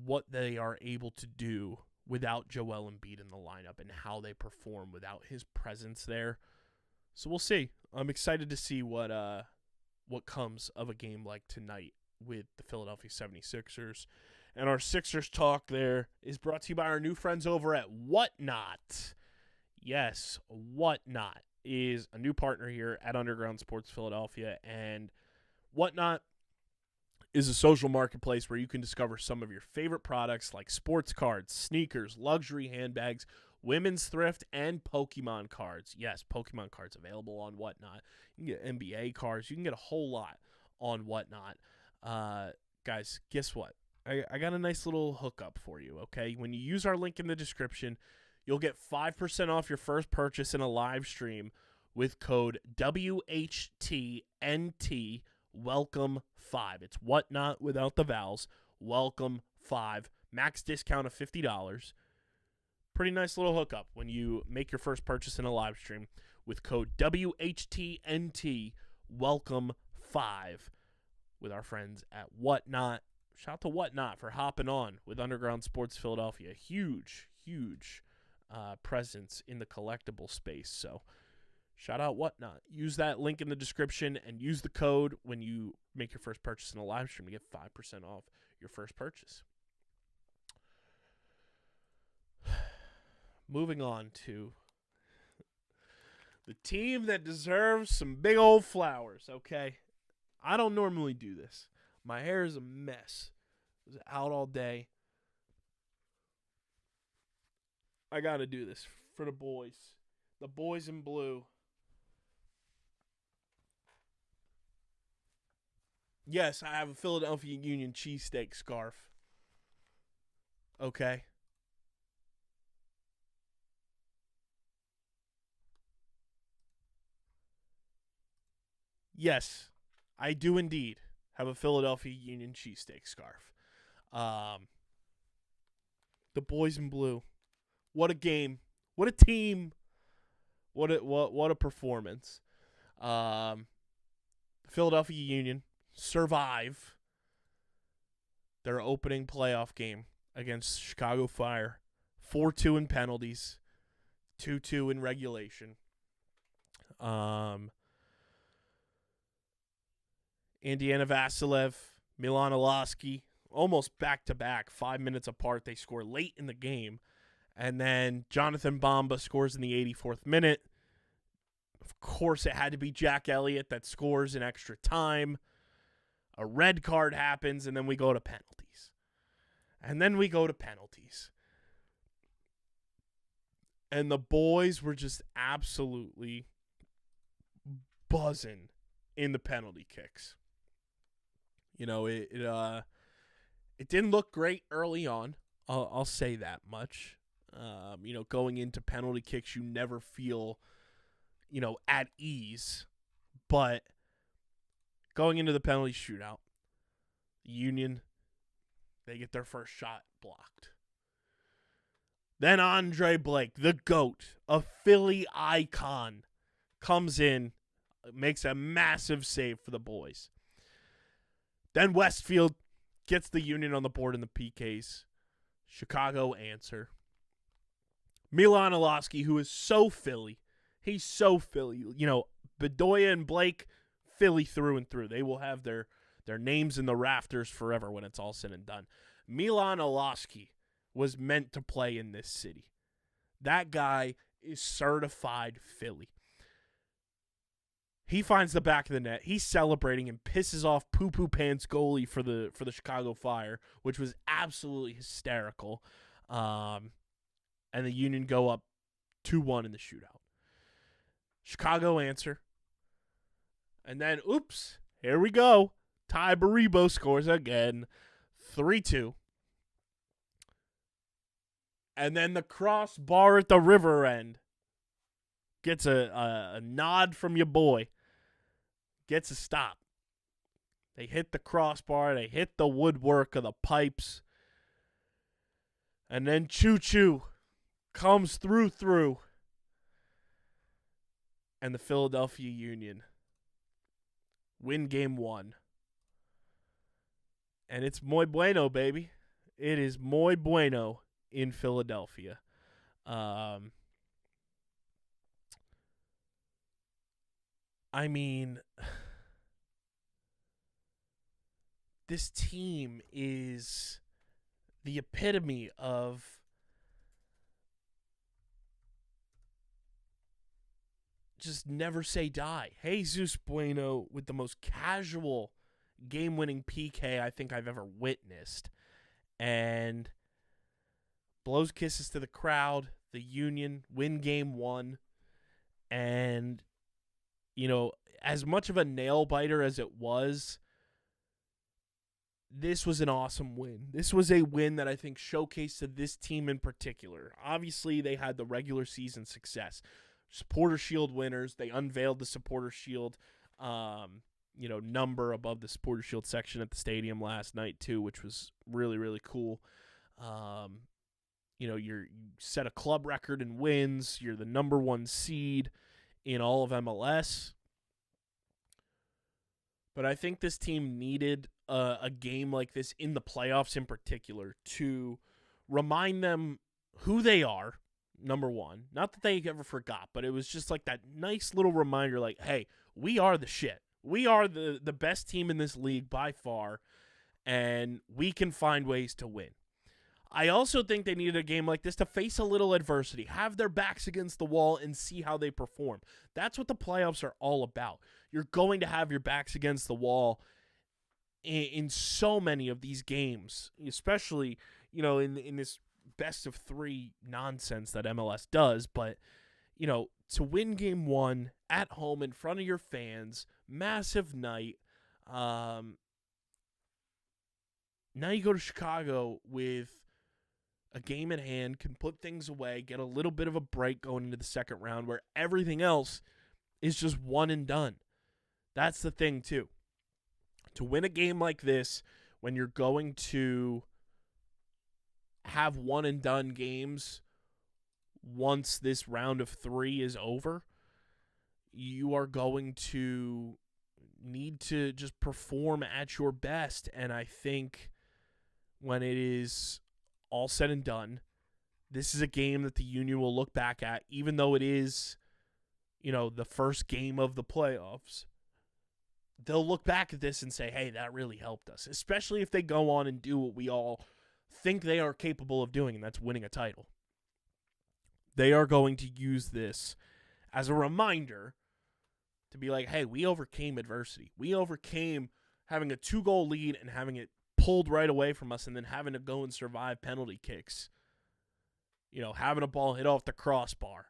what they are able to do without Joel Embiid in the lineup and how they perform without his presence there. So we'll see. I'm excited to see what comes of a game like tonight with the Philadelphia 76ers. And our Sixers talk there is brought to you by our new friends over at Whatnot. Yes, Whatnot is a new partner here at Underground Sports Philadelphia, and Whatnot is a social marketplace where you can discover some of your favorite products like sports cards, sneakers, luxury handbags, women's thrift, and Pokemon cards. Yes, Pokemon cards available on Whatnot. You can get NBA cards. You can get a whole lot on Whatnot. Guys, guess what? I got a nice little hookup for you, okay? When you use our link in the description, you'll get 5% off your first purchase in a live stream with code WHTNT Welcome 5. It's Whatnot without the vowels. Welcome 5. Max discount of $50. Pretty nice little hookup when you make your first purchase in a live stream with code WHTNT Welcome 5 with our friends at Whatnot. Shout out to Whatnot for hopping on with Underground Sports Philadelphia. Huge presence in the collectible space. So shout out Whatnot. Use that link in the description and use the code when you make your first purchase in a live stream to get 5% off your first purchase. Moving on to the team that deserves some big old flowers, okay? I don't normally do this. My hair is a mess. I was out all day. I got to do this for the boys. The boys in blue. Yes, I have a Philadelphia Union cheesesteak scarf. Okay. Yes, I do indeed have a Philadelphia Union cheesesteak scarf. The boys in blue. What a game. What a team. What a performance. Philadelphia Union survive their opening playoff game against Chicago Fire. 4-2 in penalties. 2-2 in regulation. Indiana Vasilev, Milan Olaski, almost back-to-back, 5 minutes apart. They score late in the game. And then Jonathan Bamba scores in the 84th minute. Of course, it had to be Jack Elliott that scores in extra time. A red card happens, and then we go to penalties. And the boys were just absolutely buzzing in the penalty kicks. It didn't look great early on. I'll say that much. Going into penalty kicks, you never feel, at ease. But going into the penalty shootout, the Union, they get their first shot blocked. Then Andre Blake, the GOAT, a Philly icon, comes in, makes a massive save for the boys. Then Westfield gets the Union on the board in the PKs. Chicago answer. Milan Olaski, who is so Philly. He's so Philly. Bedoya and Blake, Philly through and through. They will have their names in the rafters forever when it's all said and done. Milan Olaski was meant to play in this city. That guy is certified Philly. He finds the back of the net. He's celebrating and pisses off Poo Poo Pants goalie for the Chicago Fire, which was absolutely hysterical. And the Union go up 2-1 in the shootout. Chicago answer. And then, oops, here we go. Ty Baribo scores again. 3-2. And then the crossbar at the river end gets a nod from your boy. Gets a stop. They hit the crossbar. They hit the woodwork of the pipes. And then Choo Choo comes through. And the Philadelphia Union win game 1. And it's muy bueno, baby. It is muy bueno in Philadelphia. I mean, this team is the epitome of just never say die. Jesus Bueno with the most casual game-winning PK I think I've ever witnessed. And blows kisses to the crowd. The Union win game 1. And, you know, as much of a nail-biter as it was, this was an awesome win. This was a win that I think showcased to this team in particular. Obviously, they had the regular season success. Supporter Shield winners. They unveiled the Supporter Shield number above the Supporter Shield section at the stadium last night too, which was really, really cool. You set a club record in wins. You're the number 1 seed in all of MLS. But I think this team needed a game like this in the playoffs in particular to remind them who they are, number 1. Not that they ever forgot, but it was just like that nice little reminder like, hey, we are the shit. We are the best team in this league by far, and we can find ways to win. I also think they needed a game like this to face a little adversity, have their backs against the wall, and see how they perform. That's what the playoffs are all about. You're going to have your backs against the wall in so many of these games, especially, in this best of 3 nonsense that MLS does. But, to win game 1 at home in front of your fans, massive night. Now you go to Chicago with a game in hand, can put things away, get a little bit of a break going into the second round where everything else is just one and done. That's the thing, too. To win a game like this, when you're going to have one and done games once this round of 3 is over, you are going to need to just perform at your best. And I think when it is all said and done, this is a game that the Union will look back at, even though it is, the first game of the playoffs. They'll look back at this and say, hey, that really helped us, especially if they go on and do what we all think they are capable of doing, and that's winning a title. They are going to use this as a reminder to be like, hey, we overcame adversity. We overcame having a 2-goal lead and having it pulled right away from us and then having to go and survive penalty kicks. Having a ball hit off the crossbar.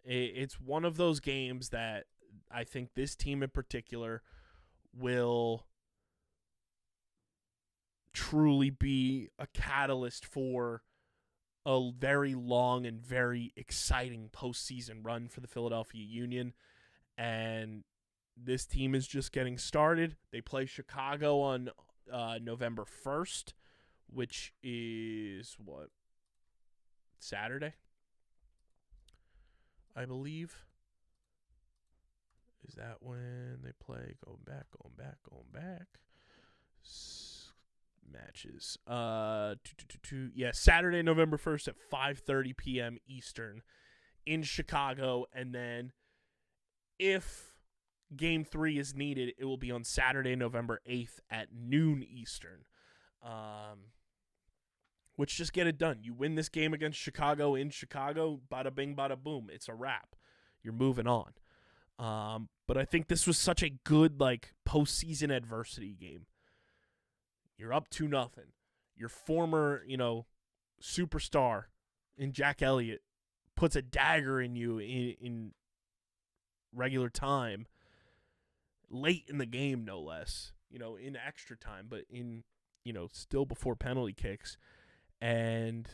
It's one of those games that I think this team in particular will truly be a catalyst for a very long and very exciting postseason run for the Philadelphia Union. And this team is just getting started. They play Chicago on November 1st, which is Saturday, I believe. Is that when they play? Going back. Matches. Saturday, November 1st at 5:30 p.m. Eastern in Chicago. And then if Game 3 is needed, it will be on Saturday, November 8th at noon Eastern. which just get it done. You win this game against Chicago in Chicago, bada bing, bada boom. It's a wrap. You're moving on. But I think this was such a good, postseason adversity game. You're up 2-0. Your former, superstar in Jack Elliott puts a dagger in you in regular time, late in the game, no less, in extra time, but in, still before penalty kicks. And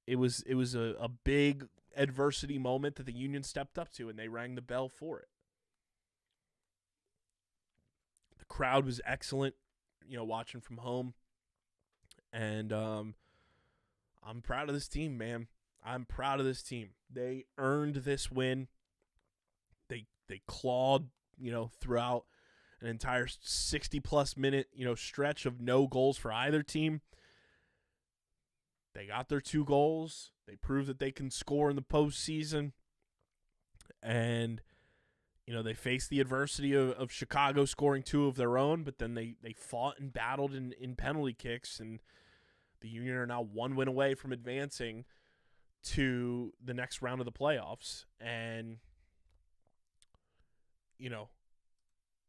it was a big adversity moment that the Union stepped up to, and they rang the bell for it. The crowd was excellent, watching from home. And I'm proud of this team, man. I'm proud of this team. They earned this win. They clawed, throughout an entire 60-plus minute, stretch of no goals for either team. They got their 2 goals. They proved that they can score in the postseason. And, they faced the adversity of Chicago scoring 2 of their own, but then they fought and battled in penalty kicks, and the Union are now 1 win away from advancing to the next round of the playoffs. And,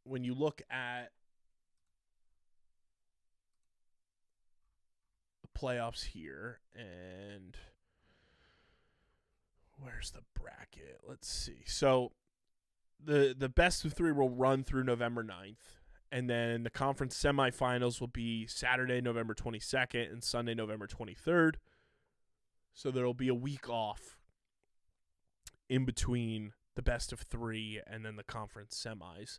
when you look at the playoffs here, and where's the bracket? Let's see. So the best of 3 will run through November 9th. And then the conference semifinals will be Saturday, November 22nd, and Sunday, November 23rd. So there will be a week off in between the best of 3 and then the conference semis.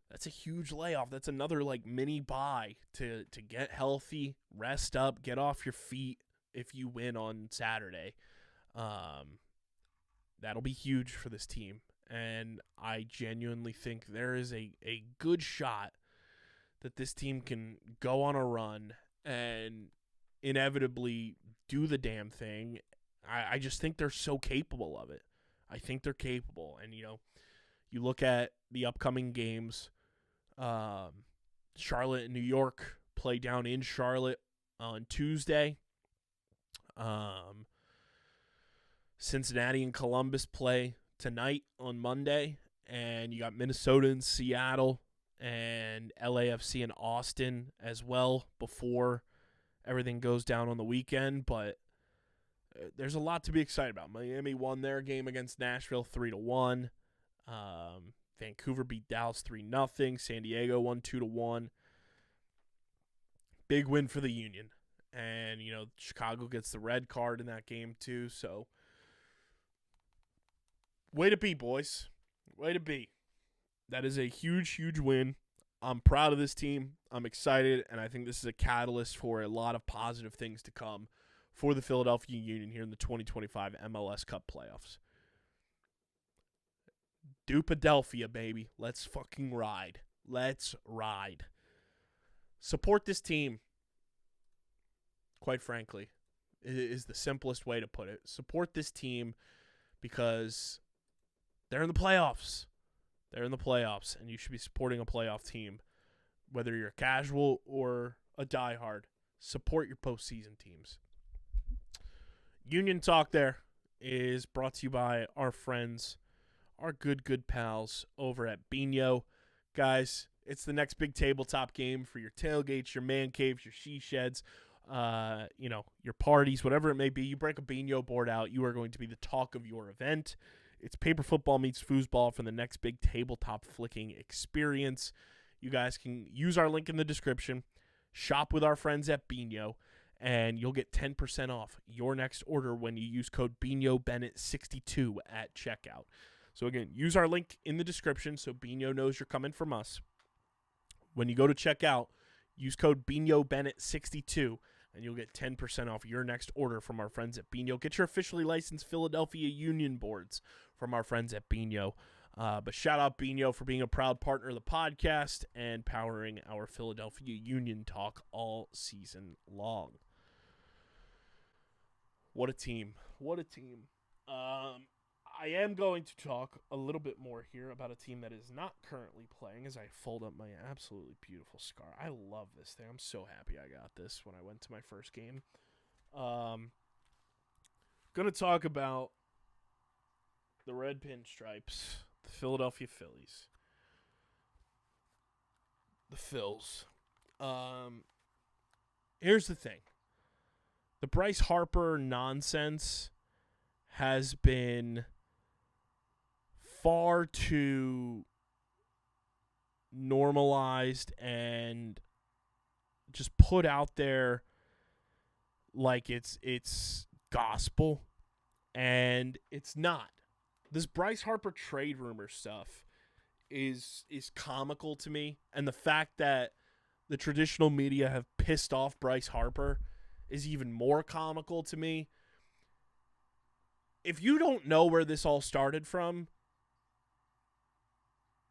That's a huge layoff. That's another mini bye to get healthy, rest up, get off your feet if you win on Saturday. That'll be huge for this team. And I genuinely think there is a good shot that this team can go on a run and inevitably do the damn thing. I just think they're so capable of it. I think they're capable. And, you look at the upcoming games. Charlotte and New York play down in Charlotte on Tuesday. Cincinnati and Columbus play tonight on Monday, and you got Minnesota and Seattle and LAFC and Austin as well before everything goes down on the weekend. But there's a lot to be excited about. Miami won their game against Nashville 3-1. Vancouver beat Dallas 3-0. San Diego won 2-1. Big win for the Union. And, Chicago gets the red card in that game too, so way to be, boys. Way to be. That is a huge, huge win. I'm proud of this team. I'm excited, and I think this is a catalyst for a lot of positive things to come for the Philadelphia Union here in the 2025 MLS Cup playoffs. Doopadelphia, baby. Let's fucking ride. Let's ride. Support this team. Quite frankly, it is the simplest way to put it. Support this team because they're in the playoffs. They're in the playoffs, and you should be supporting a playoff team. Whether you're a casual or a diehard, support your postseason teams. Union Talk there is brought to you by our friends, our good pals over at Biñho. Guys, it's the next big tabletop game for your tailgates, your man caves, your she sheds, your parties, whatever it may be. You break a Biñho board out, you are going to be the talk of your event. It's paper football meets foosball for the next big tabletop flicking experience. You guys can use our link in the description, shop with our friends at Biñho, and you'll get 10% off your next order when you use code Biñho Bennett 62 at checkout. So again, use our link in the description so Biñho knows you're coming from us. When you go to checkout, use code Biñho Bennett 62 and you'll get 10% off your next order from our friends at Biñho. Get your officially licensed Philadelphia Union boards from our friends at Biñho. But shout out Biñho for being a proud partner of the podcast and powering our Philadelphia Union talk all season long. What a team. What a team. I am going to talk a little bit more here about a team that is not currently playing as I fold up my absolutely beautiful scar. I love this thing. I'm so happy I got this when I went to my first game. Going to talk about the red pinstripes, the Philadelphia Phillies. The Phils. Here's the thing. The Bryce Harper nonsense has been far too normalized and just put out there like it's gospel, and it's not. This Bryce Harper trade rumor stuff is comical to me, and the fact that the traditional media have pissed off Bryce Harper is even more comical to me. If you don't know where this all started from,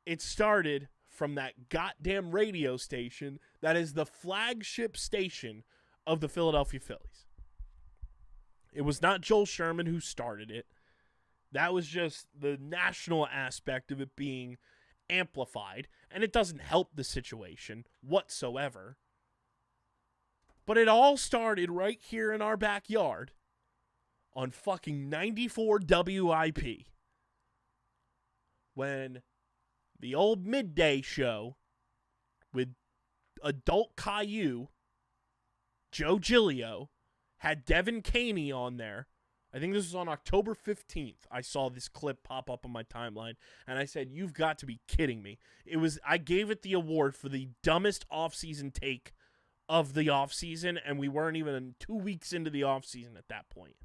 it started from that goddamn radio station that is the flagship station of the Philadelphia Phillies. It was not Joel Sherman who started it. That was just the national aspect of it being amplified, and it doesn't help the situation whatsoever. But it all started right here in our backyard on fucking 94 WIP when the old midday show with adult Caillou, Joe Giglio, had Devin Caney on there. I think this was on October 15th. I saw this clip pop up on my timeline, and I said, you've got to be kidding me. I gave it the award for the dumbest offseason take of the offseason, and we weren't even 2 weeks into the offseason at that point.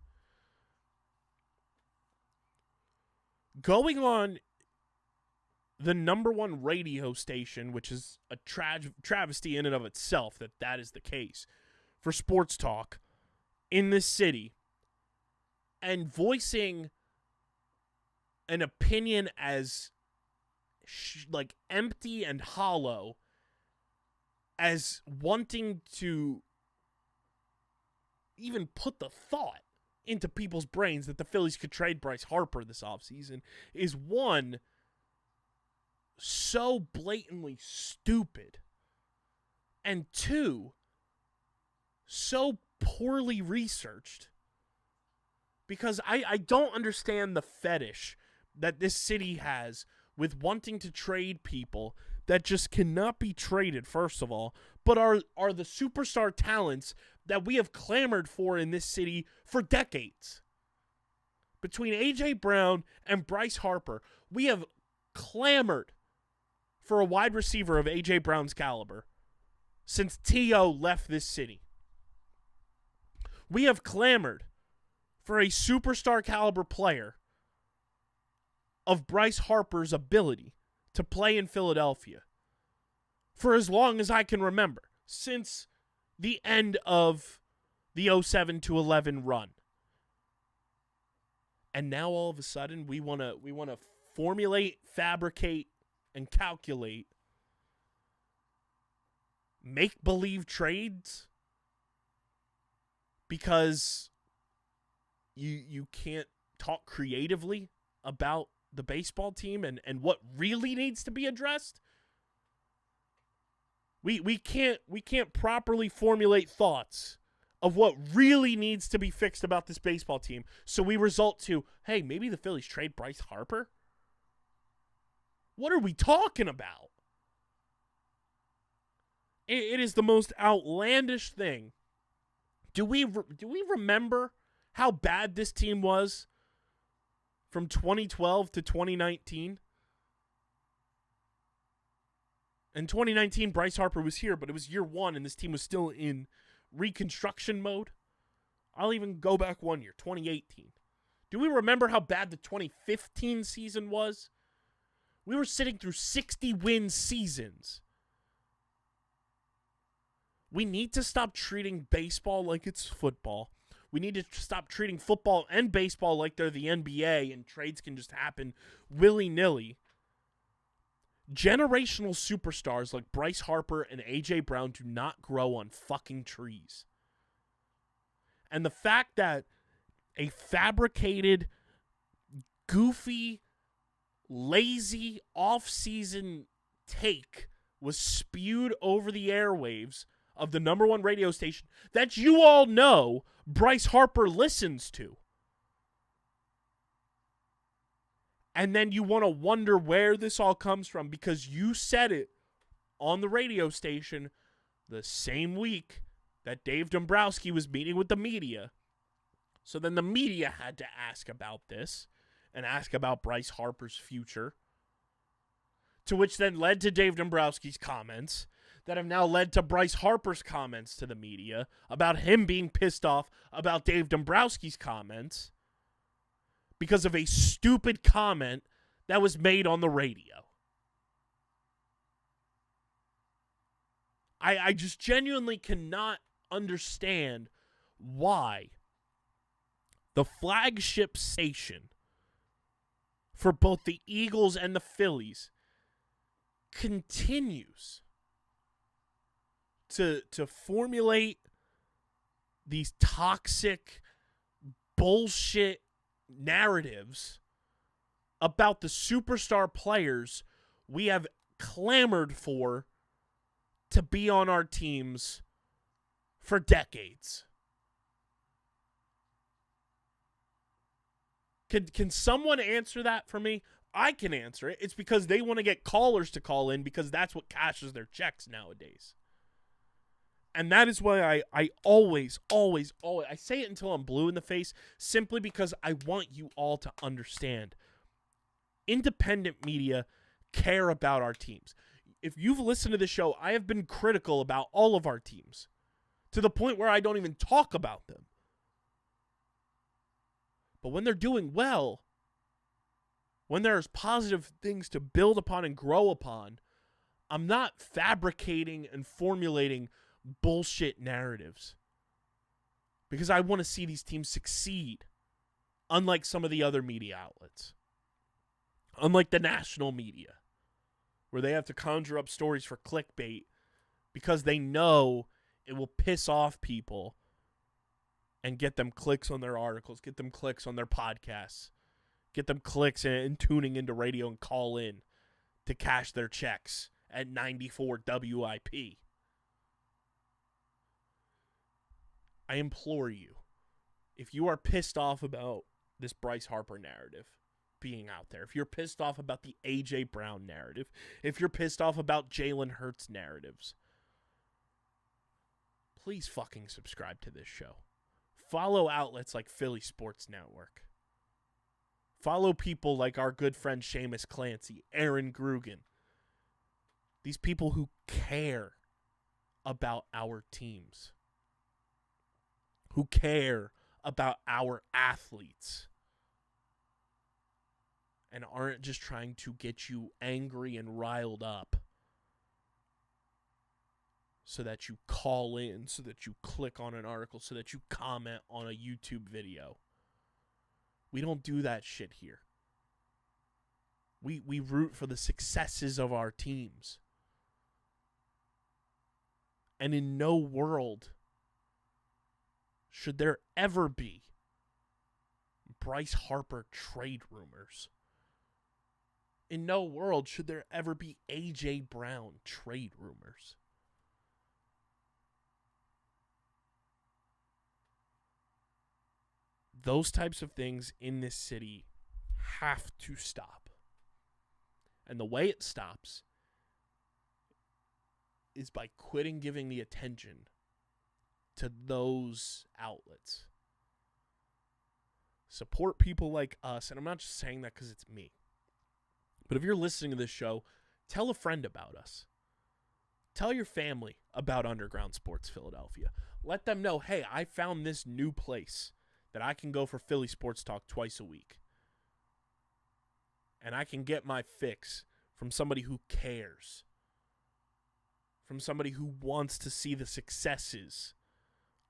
Going on the number one radio station, which is a travesty in and of itself that is the case, for sports talk in this city, and voicing an opinion as empty and hollow as wanting to even put the thought into people's brains that the Phillies could trade Bryce Harper this offseason is one, so blatantly stupid, and two, so poorly researched. Because I don't understand the fetish that this city has with wanting to trade people that just cannot be traded, first of all, but are the superstar talents that we have clamored for in this city for decades. Between A.J. Brown and Bryce Harper, we have clamored for a wide receiver of A.J. Brown's caliber since T.O. left this city. We have clamored for a superstar caliber player of Bryce Harper's ability to play in Philadelphia for as long as I can remember, since the end of the 07-11 run. And now all of a sudden we want to formulate, fabricate, and calculate make-believe trades because you can't talk creatively about the baseball team and what really needs to be addressed. We can't properly formulate thoughts of what really needs to be fixed about this baseball team. So we result to, hey, maybe the Phillies trade Bryce Harper? What are we talking about? It is the most outlandish thing. Do we remember how bad this team was from 2012 to 2019? In 2019, Bryce Harper was here, but it was year one, and this team was still in reconstruction mode. I'll even go back 1 year, 2018. Do we remember how bad the 2015 season was? We were sitting through 60-win seasons. We need to stop treating baseball like it's football. We need to stop treating football and baseball like they're the NBA and trades can just happen willy-nilly. Generational superstars like Bryce Harper and A.J. Brown do not grow on fucking trees. And the fact that a fabricated, goofy, lazy, off-season take was spewed over the airwaves of the number one radio station that you all know Bryce Harper listens to. And then you want to wonder where this all comes from because you said it on the radio station the same week that Dave Dombrowski was meeting with the media. So then the media had to ask about this and ask about Bryce Harper's future, to which then led to Dave Dombrowski's comments that have now led to Bryce Harper's comments to the media about him being pissed off about Dave Dombrowski's comments because of a stupid comment that was made on the radio. I just genuinely cannot understand why the flagship station for both the Eagles and the Phillies continues to formulate these toxic bullshit narratives about the superstar players we have clamored for to be on our teams for decades. Can someone answer that for me? I can answer it. It's because they want to get callers to call in because that's what cashes their checks nowadays. And that is why I always, I say it until I'm blue in the face, simply because I want you all to understand. Independent media care about our teams. If you've listened to the show, I have been critical about all of our teams to the point where I don't even talk about them. But when they're doing well, when there's positive things to build upon and grow upon, I'm not fabricating and formulating bullshit narratives. Because I want to see these teams succeed, unlike some of the other media outlets. Unlike the national media, where they have to conjure up stories for clickbait because they know it will piss off people and get them clicks on their articles, get them clicks on their podcasts, get them clicks and tuning into radio and call in to cash their checks at 94 WIP. I implore you, if you are pissed off about this Bryce Harper narrative being out there, if you're pissed off about the A.J. Brown narrative, if you're pissed off about Jalen Hurts narratives, please fucking subscribe to this show. Follow outlets like Philly Sports Network. Follow people like our good friend Seamus Clancy, Aaron Grugan. These people who care about our teams, who care about our athletes, and aren't just trying to get you angry and riled up so that you call in, so that you click on an article, so that you comment on a YouTube video. We don't do that shit here. We root for the successes of our teams. And in no world should there ever be Bryce Harper trade rumors. In no world should there ever be A.J. Brown trade rumors. Those types of things in this city have to stop. And the way it stops is by quitting giving the attention to those outlets. Support people like us, and I'm not just saying that because it's me. But if you're listening to this show, tell a friend about us. Tell your family about Underground Sports Philadelphia. Let them know, hey, I found this new place that I can go for Philly Sports Talk twice a week. And I can get my fix from somebody who cares. From somebody who wants to see the successes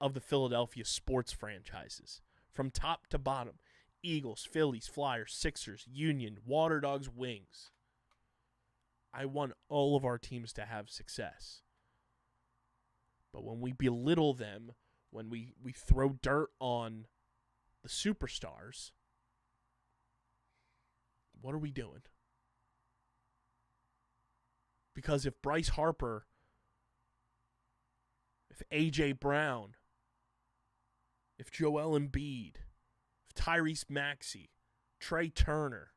of the Philadelphia sports franchises. From top to bottom. Eagles, Phillies, Flyers, Sixers, Union, Water Dogs, Wings. I want all of our teams to have success. But when we belittle them, when we throw dirt on the superstars, What are we doing? Because if Bryce Harper, if A.J. Brown, if Joel Embiid, if Tyrese Maxey, Trey Turner,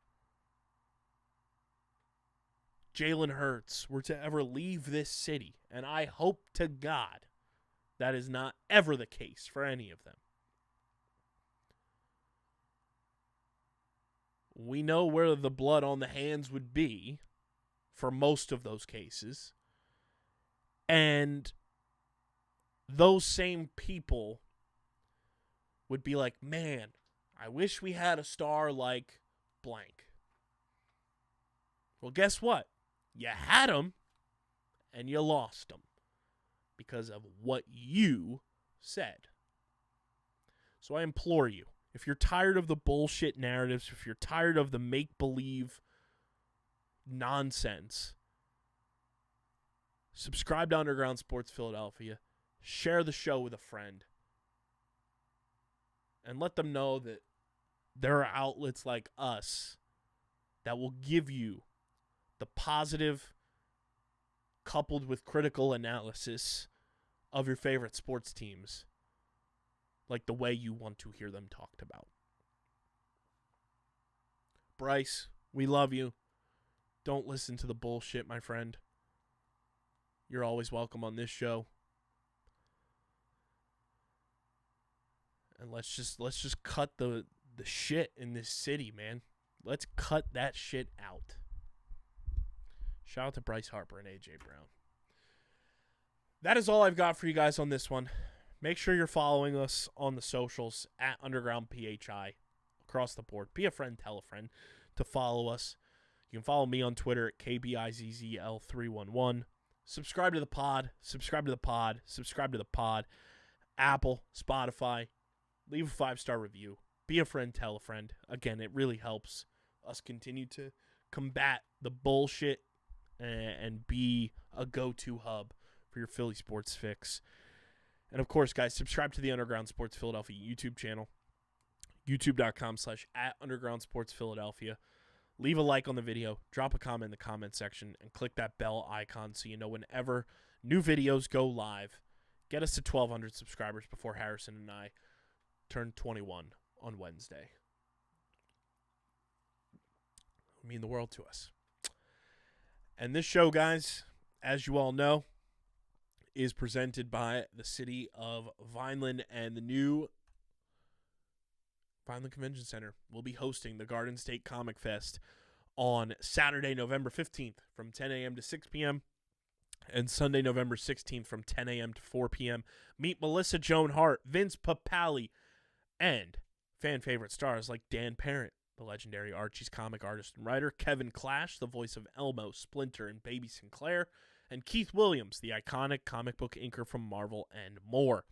Jalen Hurts were to ever leave this city, and I hope to God that is not ever the case for any of them, we know where the blood on the hands would be for most of those cases. And those same people would be like, man, I wish we had a star like blank. Well, guess what? You had him, and you lost him because of what you said. So I implore you, if you're tired of the bullshit narratives, if you're tired of the make-believe nonsense, subscribe to Underground Sports Philadelphia, share the show with a friend, and let them know that there are outlets like us that will give you the positive coupled with critical analysis of your favorite sports teams, like the way you want to hear them talked about. Bryce, we love you. Don't listen to the bullshit, my friend. You're always welcome on this show. And let's just cut the shit in this city, man. Let's cut that shit out. Shout out to Bryce Harper and A.J. Brown. That is all I've got for you guys on this one. Make sure you're following us on the socials at Underground PHI across the board. Be a friend, tell a friend to follow us. You can follow me on Twitter at KBIZZL311. Subscribe to the pod. Subscribe to the pod. Subscribe to the pod. Apple, Spotify. Leave a 5-star review. Be a friend, tell a friend. Again, it really helps us continue to combat the bullshit and be a go-to hub for your Philly sports fix. And of course, guys, subscribe to the Underground Sports Philadelphia YouTube channel, youtube.com/@UndergroundSportsPhiladelphia. Leave a like on the video, drop a comment in the comment section, and click that bell icon so you know whenever new videos go live. Get us to 1,200 subscribers before Harrison and I turn 21 on Wednesday. It would mean the world to us. And this show, guys, as you all know, is presented by the city of Vineland, and the new Vineland Convention Center will be hosting the Garden State Comic Fest on Saturday, November 15th from 10 a.m. to 6 p.m. and Sunday, November 16th from 10 a.m. to 4 p.m. Meet Melissa Joan Hart, Vince Papale, and fan favorite stars like Dan Parent, the legendary Archie's comic artist and writer, Kevin Clash, the voice of Elmo, Splinter, and Baby Sinclair, and Keith Williams, the iconic comic book inker from Marvel, and more.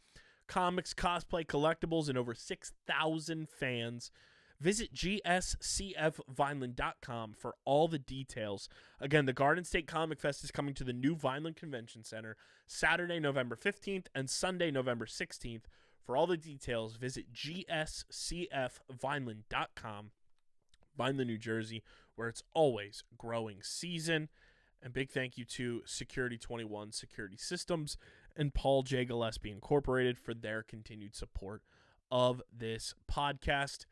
Comics, cosplay, collectibles, and over 6,000 fans. Visit gscfvineland.com for all the details. Again, the Garden State Comic Fest is coming to the new Vineland Convention Center Saturday, November 15th and Sunday, November 16th. For all the details, visit gscfvineland.com. Vineland, New Jersey, where it's always growing season. And big thank you to Security 21 Security Systems and Paul J. Gillespie Incorporated for their continued support of this podcast.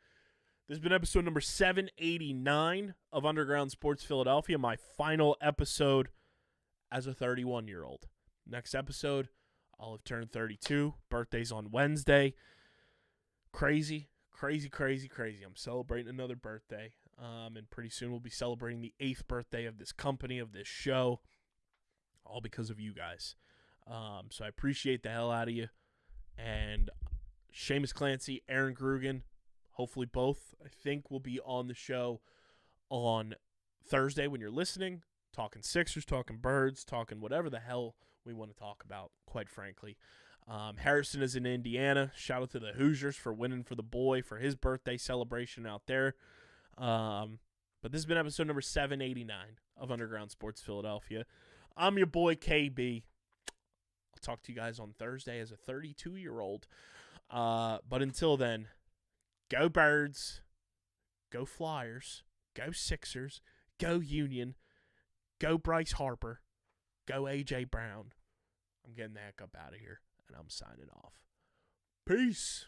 This has been episode number 789 of Underground Sports Philadelphia, my final episode as a 31-year-old. Next episode, I'll have turned 32. Birthday's on Wednesday. Crazy. I'm celebrating another birthday. And pretty soon we'll be celebrating the 8th birthday of this company, of this show, all because of you guys. So I appreciate the hell out of you. And Seamus Clancy, Aaron Grugan, hopefully both, I think, will be on the show on Thursday when you're listening, talking Sixers, talking Birds, talking whatever the hell we want to talk about, quite frankly. Harrison is in Indiana. Shout out to the Hoosiers for winning for the boy for his birthday celebration out there. But this has been episode number 789 of Underground Sports Philadelphia. I'm your boy KB. I'll talk to you guys on Thursday as a 32-year-old. But until then, go Birds, go Flyers, Go Sixers. Go Union. Go Bryce Harper. Go A.J. Brown. I'm getting the heck up out of here, and I'm signing off. Peace.